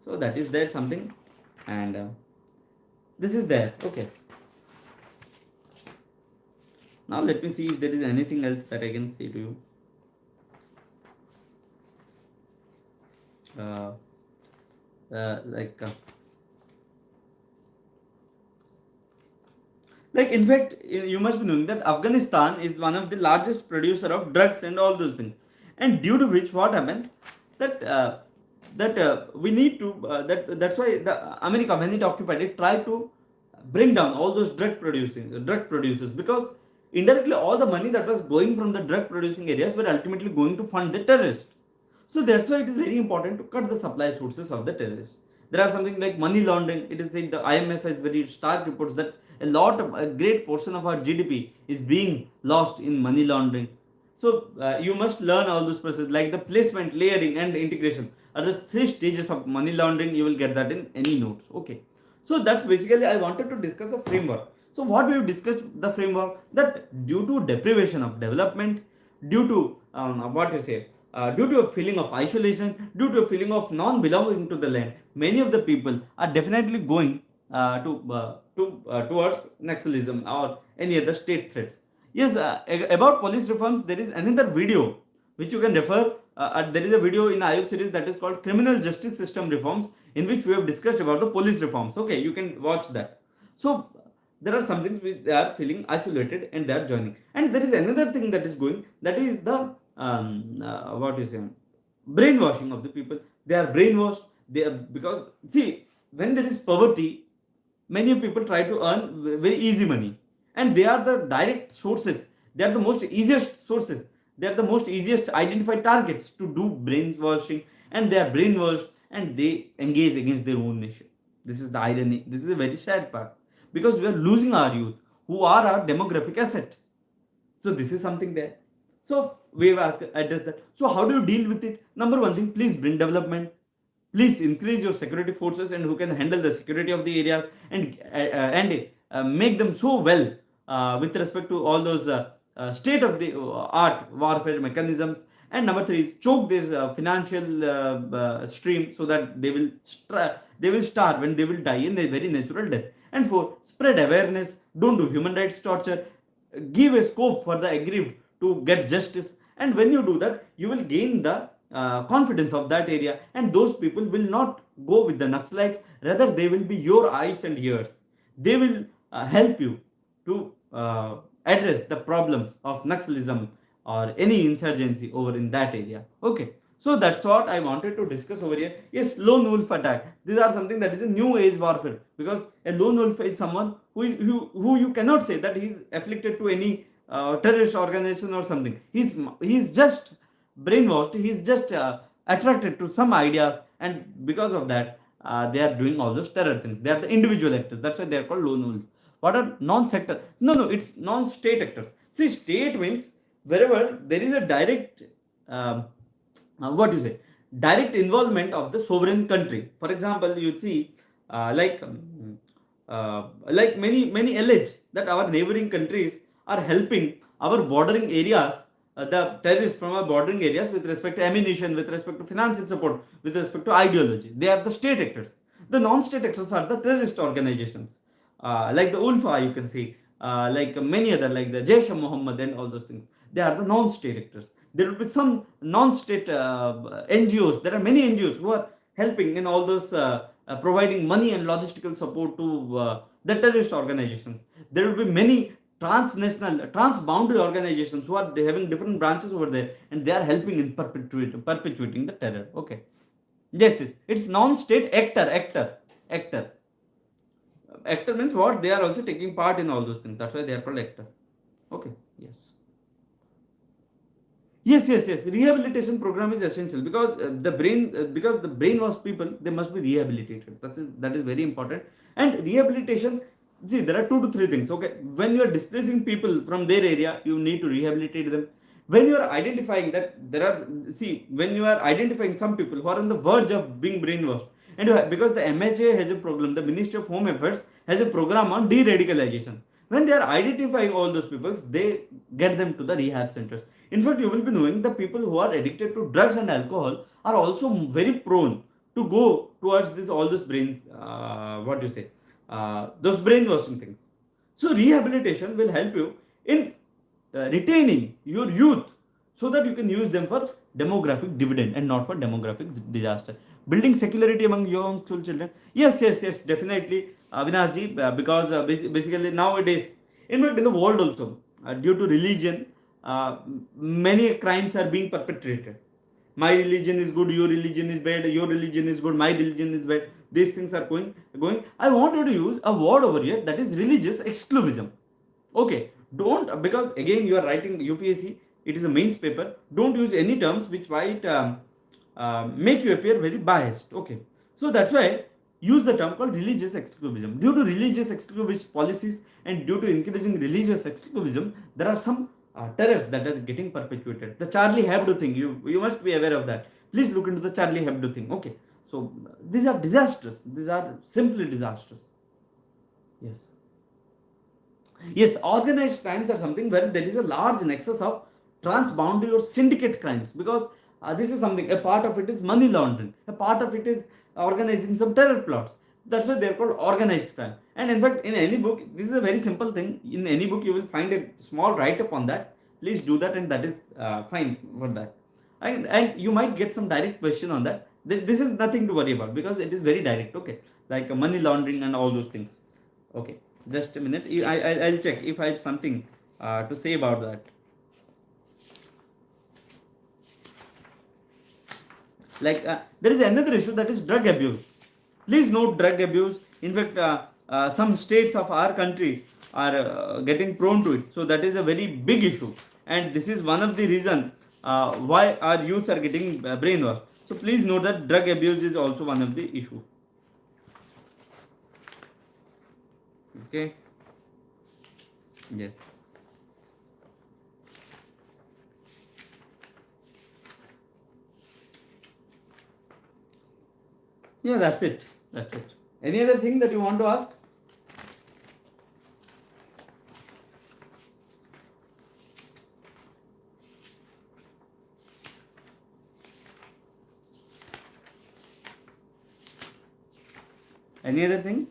so that is there something, and this is there. Okay, now let me see if there is anything else that I can say to you. uh, uh, like uh, in fact, you must be knowing that Afghanistan is one of the largest producer of drugs and all those things, and due to which what happens that we need to that's why the America, when it occupied it, tried to bring down all those drug producers, because indirectly all the money that was going from the drug producing areas were ultimately going to fund the terrorists. So that's why it is very important to cut the supply sources of the terrorists. There are something like money laundering. It is said the IMF has very stark reports that a great portion of our GDP is being lost in money laundering. So you must learn all those processes like the placement, layering, and integration are the three stages of money laundering. You will get that in any notes. Okay. So that's basically I wanted to discuss a framework. So what we have discussed the framework that due to deprivation of development, due to due to a feeling of isolation, due to a feeling of non-belonging to the land, many of the people are definitely going towards Naxalism or any other state threats. Yes, about police reforms, there is another video which you can refer. There is a video in Ayudha series that is called Criminal Justice System Reforms, in which we have discussed about the police reforms. Okay, you can watch that. So there are some things which they are feeling isolated and they are joining. And there is another thing that is going, that is the brainwashing of the people. They are brainwashed. Because see, when there is poverty, many people try to earn very easy money, and they are the direct sources. They are the most easiest sources. They are the most easiest identified targets to do brainwashing, and they are brainwashed and they engage against their own nation. This is the irony. This is a very sad part, because we are losing our youth, who are our demographic asset. So this is something there. So we have addressed that. So how do you deal with it? Number one thing, please bring development. Please increase your security forces and who can handle the security of the areas, and make them so well with respect to all those state of the art warfare mechanisms. And number three is choke this financial stream, so that they will starve and they will die in a very natural death. And four, spread awareness. Don't do human rights torture. Give a scope for the aggrieved to get justice. And when you do that, you will gain the confidence of that area, and those people will not go with the Naxalites. Rather, they will be your eyes and ears. They will help you to address the problems of Naxalism or any insurgency over in that area. Okay, so that's what I wanted to discuss over here. Yes, lone wolf attack. These are something that is a new age warfare, because a lone wolf is someone who you cannot say that he is afflicted to any terrorist organization or something. He's just brainwashed. He's just attracted to some ideas, and because of that, they are doing all those terror things. They are the individual actors. That's why they are called lone wolf. What are non-sector? No, it's non-state actors. See, state means wherever there is a direct, direct involvement of the sovereign country. For example, you see, like many allege that our neighboring countries are helping our bordering areas, the terrorists from our bordering areas, with respect to ammunition, with respect to financial support, with respect to ideology. They are the state actors. The non-state actors are the terrorist organizations, like the ULFA, you can see, like many other, like the Jaish Muhammad and all those things. They are the non-state actors. There will be some non-state NGOs. There are many NGOs who are helping in all those, providing money and logistical support to the terrorist organizations. There will be many transnational, transboundary organizations who are having different branches over there, and they are helping in perpetuating the terror. Okay. Yes, it's non-state actor. Actor means what? They are also taking part in all those things. That's why they are called actor. Okay. Yes. Yes. Rehabilitation program is essential, because because the brainwashed people, they must be rehabilitated. That is very important. And rehabilitation, see, there are 2 to 3 things. Okay, when you are displacing people from their area, you need to rehabilitate them. When you are identifying that when you are identifying some people who are on the verge of being brainwashed, and because the MHA has a program, the Ministry of Home Affairs has a program on de-radicalization. When they are identifying all those people, they get them to the rehab centers. In fact, you will be knowing the people who are addicted to drugs and alcohol are also very prone to go towards all this brains, those brainwashing things. So rehabilitation will help you in retaining your youth so that you can use them for demographic dividend and not for demographic disaster. Building secularity among young children. Yes, definitely, Vinashji, because basically nowadays, in fact, in the world also, due to religion, many crimes are being perpetrated. My religion is good, your religion is bad, your religion is good, my religion is bad. These things are going. I want you to use a word over here, that is religious exclusivism. Okay, don't, because again you are writing UPSC, it is a mains paper. Don't use any terms which might make you appear very biased. Okay, so that's why use the term called religious exclusivism. Due to religious exclusivist policies and due to increasing religious exclusivism, there are some terrors that are getting perpetuated. The Charlie Hebdo thing, you must be aware of that. Please look into the Charlie Hebdo thing. Okay, so these are disastrous. These are simply disastrous. Yes, organized crimes are something where there is a large nexus of transboundary or syndicate crimes, because this is something, a part of it is money laundering, a part of it is organizing some terror plots. That's why they're called organized crime. And in fact, in any book, this is a very simple thing. In any book, you will find a small write up on that. Please do that, and that is fine for that. And you might get some direct question on that. This is nothing to worry about because it is very direct. Okay, like money laundering and all those things. Okay, just a minute. I'll check if I have something to say about that. Like there is another issue, that is drug abuse. Please note drug abuse. In fact, some states of our country are getting prone to it. So that is a very big issue, and this is one of the reasons why our youths are getting brainwashed. So please note that drug abuse is also one of the issue. Okay. Yes. Yeah, that's it. Any other thing that you want to ask? Any other thing?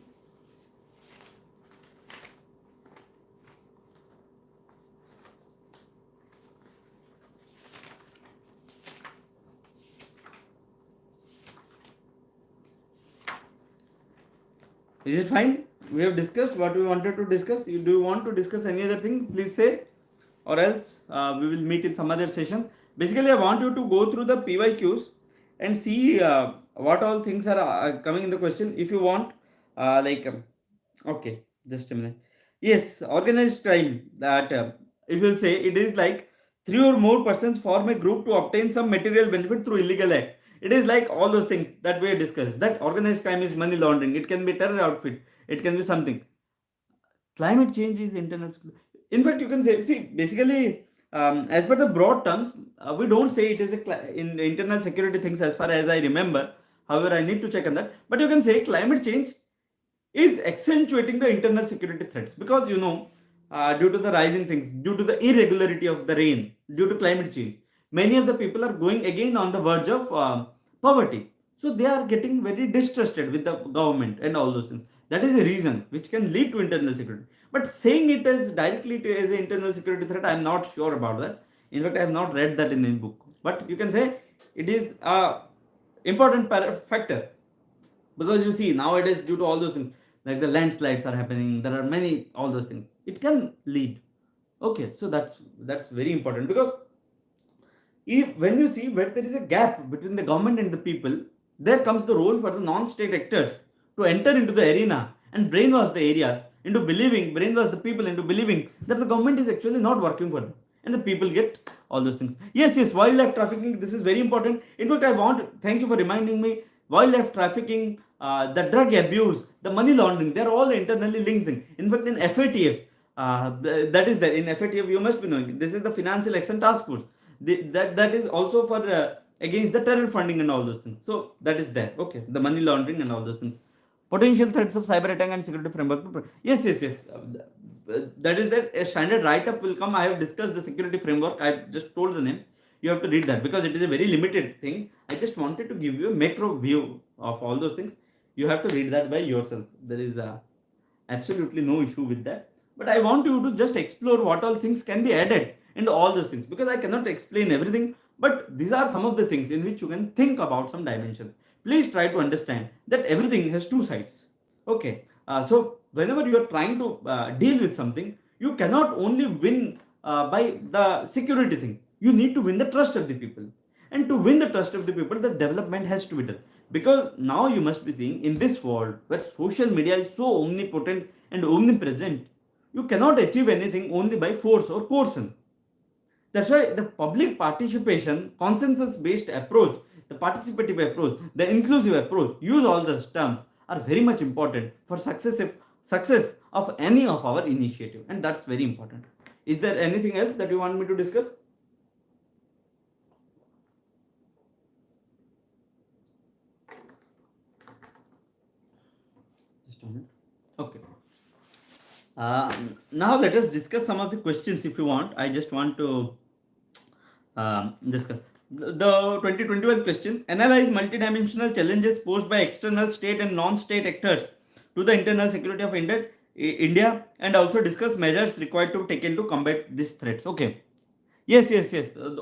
Is it fine? We have discussed what we wanted to discuss. Do you want to discuss any other thing? Please say, or else we will meet in some other session. Basically, I want you to go through the PYQs and see what all things are coming in the question. If you want, okay, just a minute. Yes, organized crime. That it will say it is like 3 or more persons form a group to obtain some material benefit through illegal act. It is like all those things that we have discussed. That organized crime is money laundering. It can be terror outfit. It can be something. Climate change is internal. In fact, you can say, see, basically, as per the broad terms, we don't say it is in internal security things as far as I remember. However, I need to check on that. But you can say climate change is accentuating the internal security threats, because due to the rising things, due to the irregularity of the rain, due to climate change, many of the people are going again on the verge of poverty. So they are getting very distrusted with the government and all those things. That is a reason which can lead to internal security. But saying it as directly as an internal security threat, I am not sure about that. In fact, I have not read that in any book. But you can say it is a important factor, because you see nowadays, due to all those things, like the landslides are happening, there are many all those things. It can lead. Okay, so that's very important, because when you see where there is a gap between the government and the people, there comes the role for the non-state actors to enter into the arena and brainwash the people into believing that the government is actually not working for them, and the people get all those things. Yes, wildlife trafficking. This is very important. In fact, thank you for reminding me. Wildlife trafficking, the drug abuse, the money laundering, they are all internally linked things. In fact, in FATF, that is there. In FATF, you must be knowing, this is the Financial Action Task Force. That is also for against the terror funding and all those things. So that is there. Okay, the money laundering and all those things. Potential threats of cyber attack and security framework. Yes. That is that a standard write-up will come. I have discussed the security framework. I have just told the name. You have to read that because it is a very limited thing. I just wanted to give you a macro view of all those things. You have to read that by yourself. There is absolutely no issue with that. But I want you to just explore what all things can be added and all those things, because I cannot explain everything, but these are some of the things in which you can think about some dimensions. Please try to understand that everything has two sides. Okay, so whenever you are trying to deal with something, you cannot only win by the security thing. You need to win the trust of the people, and to win the trust of the people, the development has to be done. Because now you must be seeing, in this world where social media is so omnipotent and omnipresent, you cannot achieve anything only by force or coercion. That's why the public participation, consensus based approach, the participative approach, the inclusive approach, use all those terms, are very much important for success of any of our initiative, and that's very important. Is there anything else that you want me to discuss? Just a minute. Okay. Now let us discuss some of the questions. If you want, I just want to discuss the 2021 question. Analyze multidimensional challenges posed by external state and non-state actors to the internal security of India, and also discuss measures required to take into combat these threats. Okay. Yes.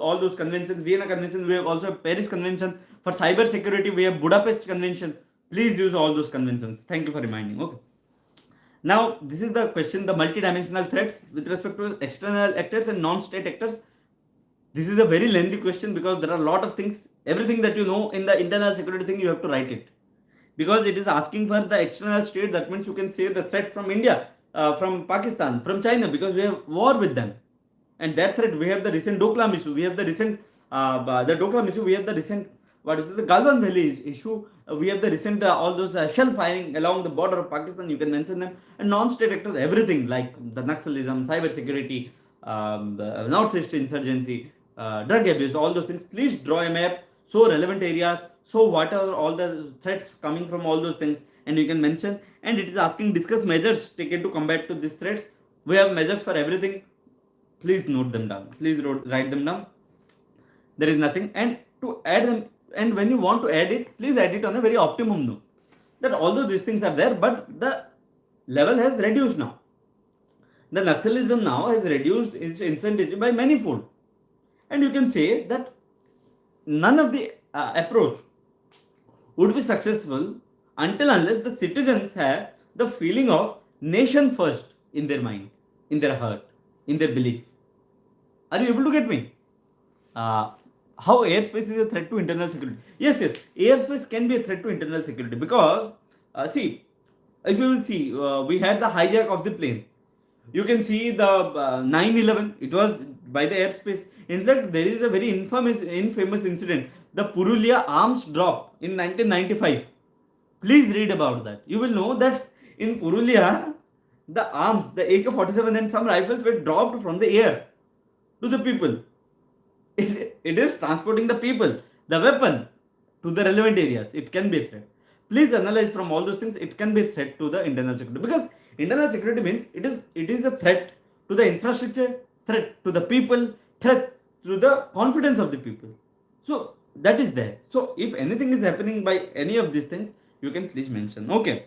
All those conventions, Vienna Convention, we have also Paris Convention. For cyber security, we have Budapest Convention. Please use all those conventions. Thank you for reminding. Okay. Now, this is the question, the multidimensional threats with respect to external actors and non-state actors. This is a very lengthy question because there are a lot of things. Everything that you know in the internal security thing, you have to write it. Because it is asking for the external state, that means you can say the threat from India, from Pakistan, from China, because we have war with them. And that threat, we have the recent Doklam issue, we have the recent, the Galwan Valley issue, we have the recent, all those shell firing along the border of Pakistan, you can mention them. And non-state actors, everything like the Naxalism, cybersecurity, Northeast insurgency, drug abuse, all those things. Please draw a map, show relevant areas, show what are all the threats coming from all those things, and you can mention. And it is asking discuss measures taken to combat to these threats. We have measures for everything. Please note them down. Please write them down. There is nothing. And to add them, and when you want to add it, please add it on a very optimum note. That although these things are there, but the level has reduced now. The Naxalism now has reduced its intensity by manifold. And you can say that none of the approach would be successful until unless the citizens have the feeling of nation first in their mind, in their heart, in their belief. Are you able to get me? How airspace is a threat to internal security? Yes, airspace can be a threat to internal security because, see, if you will see, we had the hijack of the plane. You can see the 9/11, it was by the airspace. In fact, there is a very infamous incident, the Purulia arms drop in 1995. Please read about that. You will know that in Purulia, the arms, the AK-47 and some rifles were dropped from the air to the people. It is transporting the people, the weapon, to the relevant areas. It can be a threat. Please analyze from all those things. It can be a threat to the internal security, because internal security means it is a threat to the infrastructure, threat to the people, threat to the confidence of the people. So that is there. So if anything is happening by any of these things, you can please mention. Okay.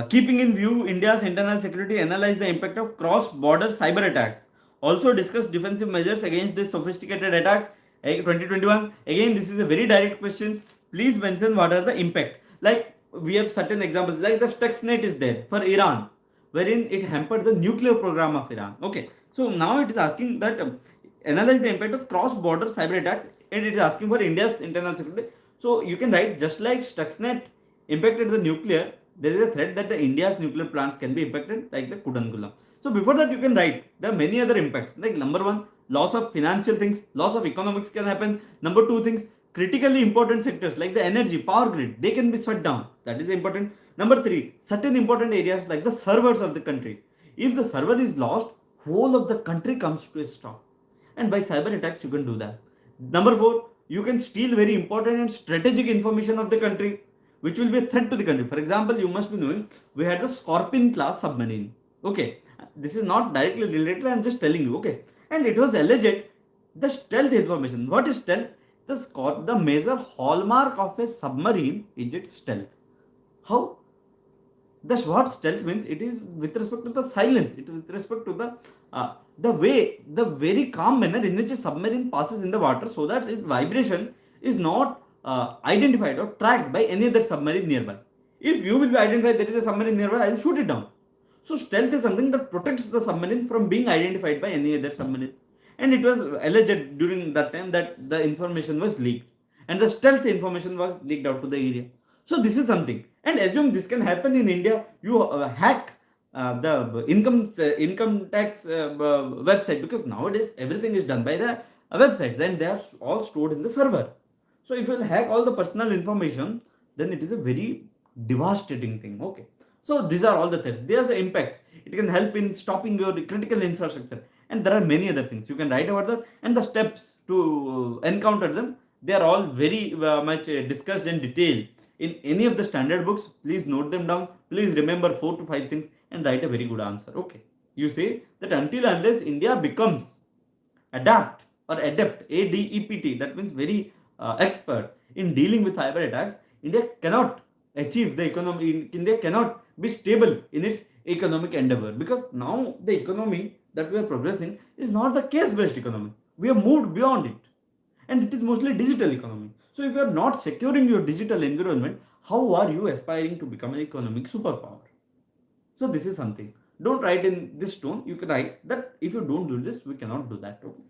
Keeping in view India's internal security, analyze the impact of cross-border cyber attacks. Also discuss defensive measures against these sophisticated attacks. 2021. Again, this is a very direct question. Please mention what are the impact. Like we have certain examples, like the Stuxnet is there for Iran, wherein it hampered the nuclear program of Iran. Okay. So now it is asking that analyze the impact of cross-border cyber attacks, and it is asking for India's internal security. So you can write, just like Stuxnet impacted the nuclear, there is a threat that the India's nuclear plants can be impacted, like the Kudankulam. So before that, you can write there are many other impacts. Like number one, loss of financial things, loss of economics can happen. Number two things, critically important sectors like the energy, power grid, they can be shut down. That is important. Number three, certain important areas like the servers of the country. If the server is lost, whole of the country comes to a stop. And by cyber attacks, you can do that. Number four, you can steal very important and strategic information of the country, which will be a threat to the country. For example, you must be knowing, we had the Scorpion class submarine. Okay, this is not directly related, I am just telling you. Okay, and it was alleged the stealth information. What is stealth? The major hallmark of a submarine is its stealth. How? That's what stealth means. It is with respect to the silence. It is with respect to the very calm manner in which a submarine passes in the water, so that its vibration is not identified or tracked by any other submarine nearby. If you will be identified there is a submarine nearby, I will shoot it down. So stealth is something that protects the submarine from being identified by any other submarine. And it was alleged during that time that the information was leaked, and the stealth information was leaked out to the area. So this is something, and assume this can happen in India. You hack the income tax website, because nowadays everything is done by the websites, and they are all stored in the server. So if you will hack all the personal information, then it is a very devastating thing. Okay. So these are all the threats. They are the impacts. It can help in stopping your critical infrastructure, and there are many other things you can write about them, and the steps to encounter them. They are all very much discussed in detail in any of the standard books. Please note them down. Please remember 4 to 5 things and write a very good answer. Okay. You say that until unless India becomes adept, ADEPT, that means very expert in dealing with cyber attacks, India cannot achieve the economy. India cannot be stable in its economic endeavor, because now the economy that we are progressing is not the case-based economy. We have moved beyond it, and it is mostly digital economy. So if you are not securing your digital environment, how are you aspiring to become an economic superpower? So this is something. Don't write in this tone. You can write that if you don't do this, we cannot do that. Okay.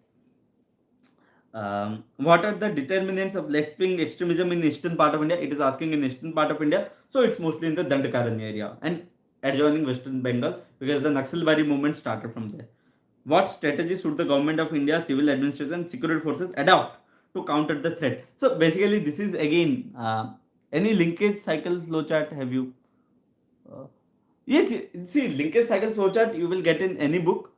What are the determinants of left-wing extremism in eastern part of India? It is asking in eastern part of India, so it's mostly in the Dandakaranya area and adjoining Western Bengal, because the Naxalbari movement started from there. What strategy should the government of India, civil administration, and security forces adopt to counter the threat? So basically, this is again any linkage cycle flowchart. Have you? Yes, see, linkage cycle flowchart you will get in any book.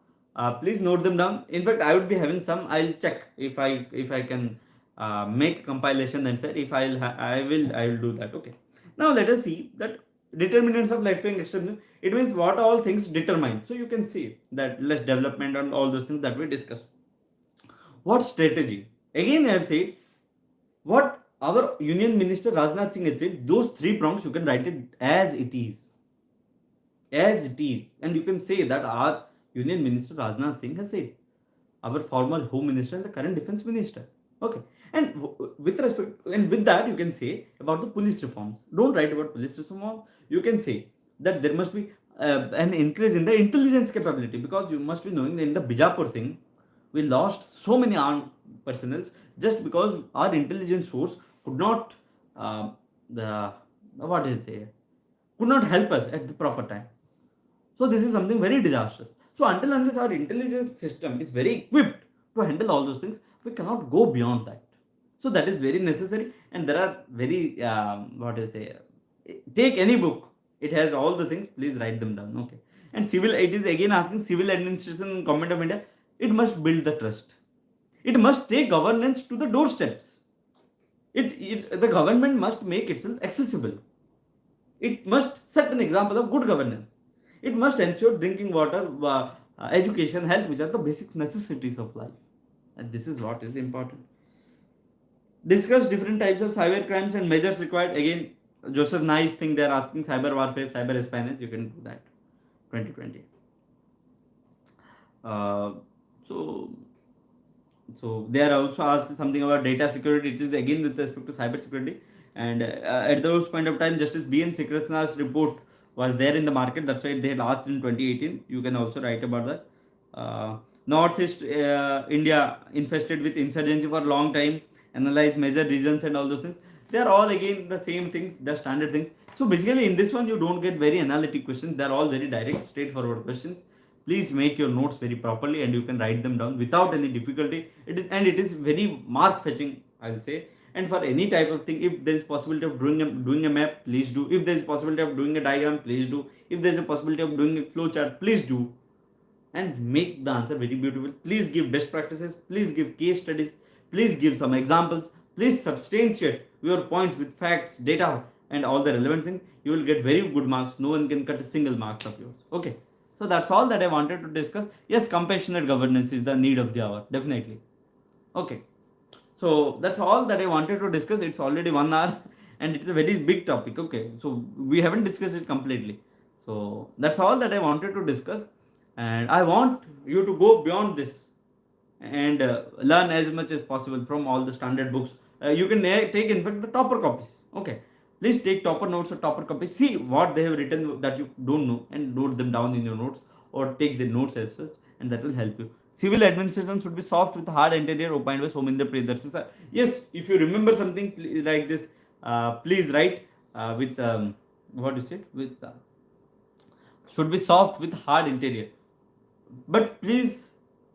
Please note them down. In fact, I would be having some. I'll check if I can make compilation and say if I will do that. Okay. Now let us see that determinants of left-wing extremism. It means what all things determine. So you can see that less development and all those things that we discussed. What strategy? Again, I have said what our Union Minister Rajnath Singh has said. Those 3 prongs you can write it as it is, and you can say that our Union Minister Rajnath Singh has said, our former Home Minister and the current Defense Minister. Okay. And with respect, and with that, you can say about the police reforms. Don't write about police reform. You can say that there must be an increase in the intelligence capability, because you must be knowing that in the Bijapur thing, we lost so many armed personnel just because our intelligence source could not, could not help us at the proper time. So this is something very disastrous. So until unless our intelligence system is very equipped to handle all those things, we cannot go beyond that. So that is very necessary, and there are very take any book, it has all the things. Please write them down. Okay. And civil, it is again asking civil administration and government of India. It must build the trust. It must take governance to the doorsteps. The government must make itself accessible. It must set an example of good governance. It must ensure drinking water, education, health, which are the basic necessities of life. And this is what is important. Discuss different types of cyber crimes and measures required. Again, Joseph Nice thing they are asking, cyber warfare, cyber espionage. You can do that. 2020. So they are also asked something about data security. It is again with respect to cyber security. And at those point of time, Justice B.N. Sikratna's report was there in the market. That's why they had asked in 2018. You can also write about that. Northeast India infested with insurgency for a long time. Analyze major reasons and all those things. They are all again the same things, the standard things. So basically in this one you don't get very analytic questions. They are all very direct, straightforward questions. Please make your notes very properly and you can write them down without any difficulty. It is very mark fetching, I'll say. And for any type of thing, if there is possibility of doing a map, please do. If there is possibility of doing a diagram, please do. If there is a possibility of doing a flowchart, please do. And make the answer very beautiful. Please give best practices. Please give case studies. Please give some examples. Please substantiate your points with facts, data, and all the relevant things. You will get very good marks. No one can cut a single marks of yours. Okay. So that's all that I wanted to discuss. Yes, compassionate governance is the need of the hour. Definitely. Okay. So that's all that I wanted to discuss. It's already 1 hour and it's a very big topic. Okay. So we haven't discussed it completely. So that's all that I wanted to discuss, and I want you to go beyond this and learn as much as possible from all the standard books. You can take, in fact, the topper copies. Okay, please take topper notes or topper copies. See what they have written that you don't know and note them down in your notes, or take the notes as such, and that will help you. Civil administration should be soft with hard interior, opined by Somendra Priyadarshi. Yes, if you remember something like this, please write with what is it? With should be soft with hard interior. But please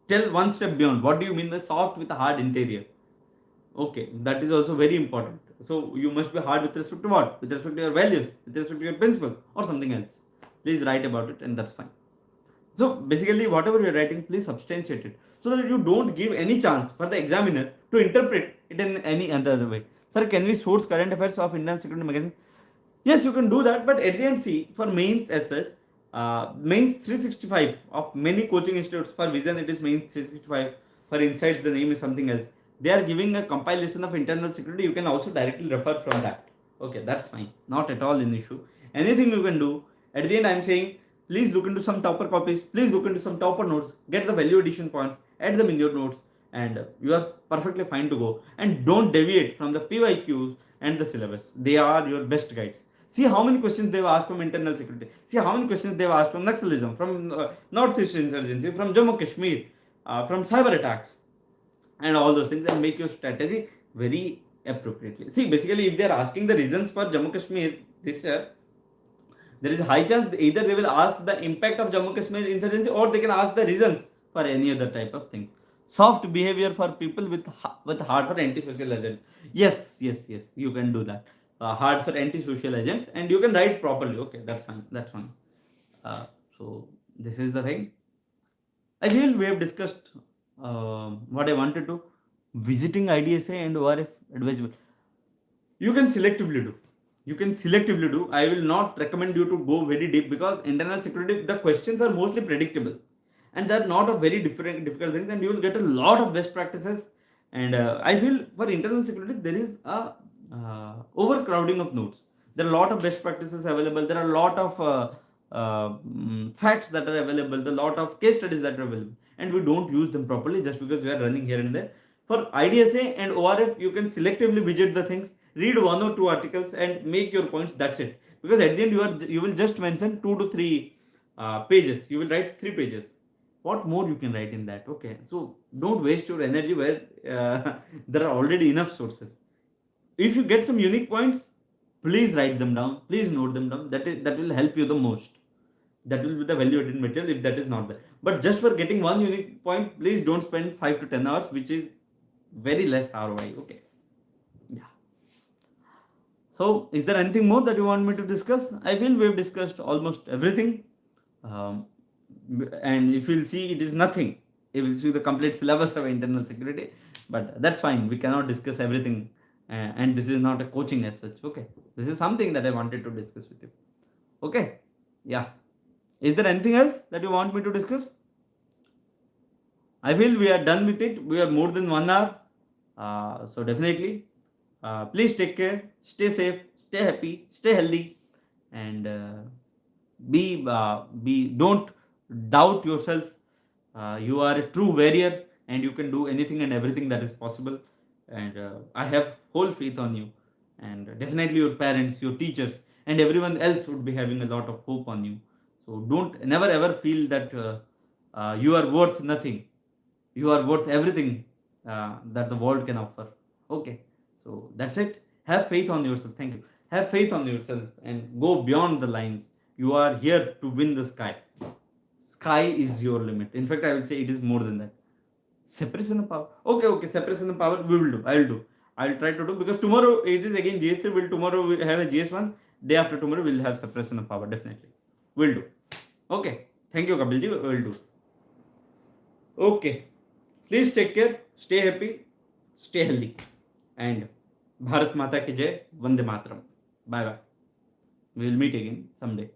tell one step beyond. What do you mean by soft with a hard interior? Okay, that is also very important. So you must be hard with respect to what? With respect to your values, with respect to your principles, or something else. Please write about it, and that's fine. So basically, whatever you're writing, please substantiate it so that you don't give any chance for the examiner to interpret it in any other way. Sir, can we source current affairs of Indian security magazine? Yes, you can do that, but at the end, see, for mains as such, mains 365 of many coaching institutes, for vision it is mains 365, for insights the name is something else. They are giving a compilation of internal security. You can also directly refer from that. Okay, that's fine, not at all an issue. Anything you can do. At the end, I am saying, please look into some topper copies, please look into some topper notes, get the value addition points, add them in your notes, and you are perfectly fine to go. And don't deviate from the PYQs and the syllabus. They are your best guides. See how many questions they've asked from internal security. See how many questions they've asked from Naxalism, from Northeast Insurgency, from Jammu Kashmir, from cyber attacks, and all those things, and make your strategy very appropriately. See, basically, if they are asking the reasons for Jammu Kashmir this year, there is a high chance either they will ask the impact of Jammu Kashmir insurgency, or they can ask the reasons for any other type of things. Soft behavior for people with hard for antisocial agents. Yes, you can do that. Hard for antisocial agents, and you can write properly. Okay, that's fine. So this is the thing. I feel we have discussed what I wanted to. Visiting IDSA and ORF advisable. You can selectively do. I will not recommend you to go very deep, because internal security, the questions are mostly predictable, and they are not a very difficult things, and you will get a lot of best practices. And I feel for internal security there is a overcrowding of notes. There are a lot of best practices available. There are a lot of facts that are available. There are a lot of case studies that are available, and we don't use them properly just because we are running here and there. For IDSA and ORF, you can selectively visit the things, read one or two articles, and make your points. That's it. Because at the end, you will just mention 2 to 3 pages. You will write 3 pages. What more you can write in that? Okay, so don't waste your energy where there are already enough sources. If you get some unique points, please write them down. Please note them down. That will help you the most. That will be the value added material if that is not there. But just for getting one unique point, please don't spend 5 to 10 hours, which is very less ROI. Okay. Yeah. So, is there anything more that you want me to discuss? I feel we have discussed almost everything. And if you'll see, it is nothing. You will see the complete syllabus of internal security. But that's fine. We cannot discuss everything. And this is not a coaching as such. Okay. This is something that I wanted to discuss with you. Okay. Yeah. Is there anything else that you want me to discuss? I feel we are done with it. We are more than 1 hour. So definitely, please take care, stay safe, stay happy, stay healthy, and don't doubt yourself. You are a true warrior, and you can do anything and everything that is possible. And I have whole faith on you. And definitely your parents, your teachers, and everyone else would be having a lot of hope on you. So never ever feel that you are worth nothing. You are worth everything that the world can offer. Okay, so that's it. Have faith on yourself. Thank you. Have faith on yourself and go beyond the lines. You are here to win the sky. Sky is your limit. In fact, I will say it is more than that. Separation of power. Okay. Separation of power. We will do. I will do. I will try to do, because tomorrow it is again GS3. Tomorrow we have a GS1. Day after tomorrow we will have separation of power. Definitely. We'll do. Okay. Thank you, Kapilji. We will do. Okay. Please take care. Stay happy. Stay healthy. And Bharat Mata ki Jai. Vande Mataram. Bye bye. We will meet again someday.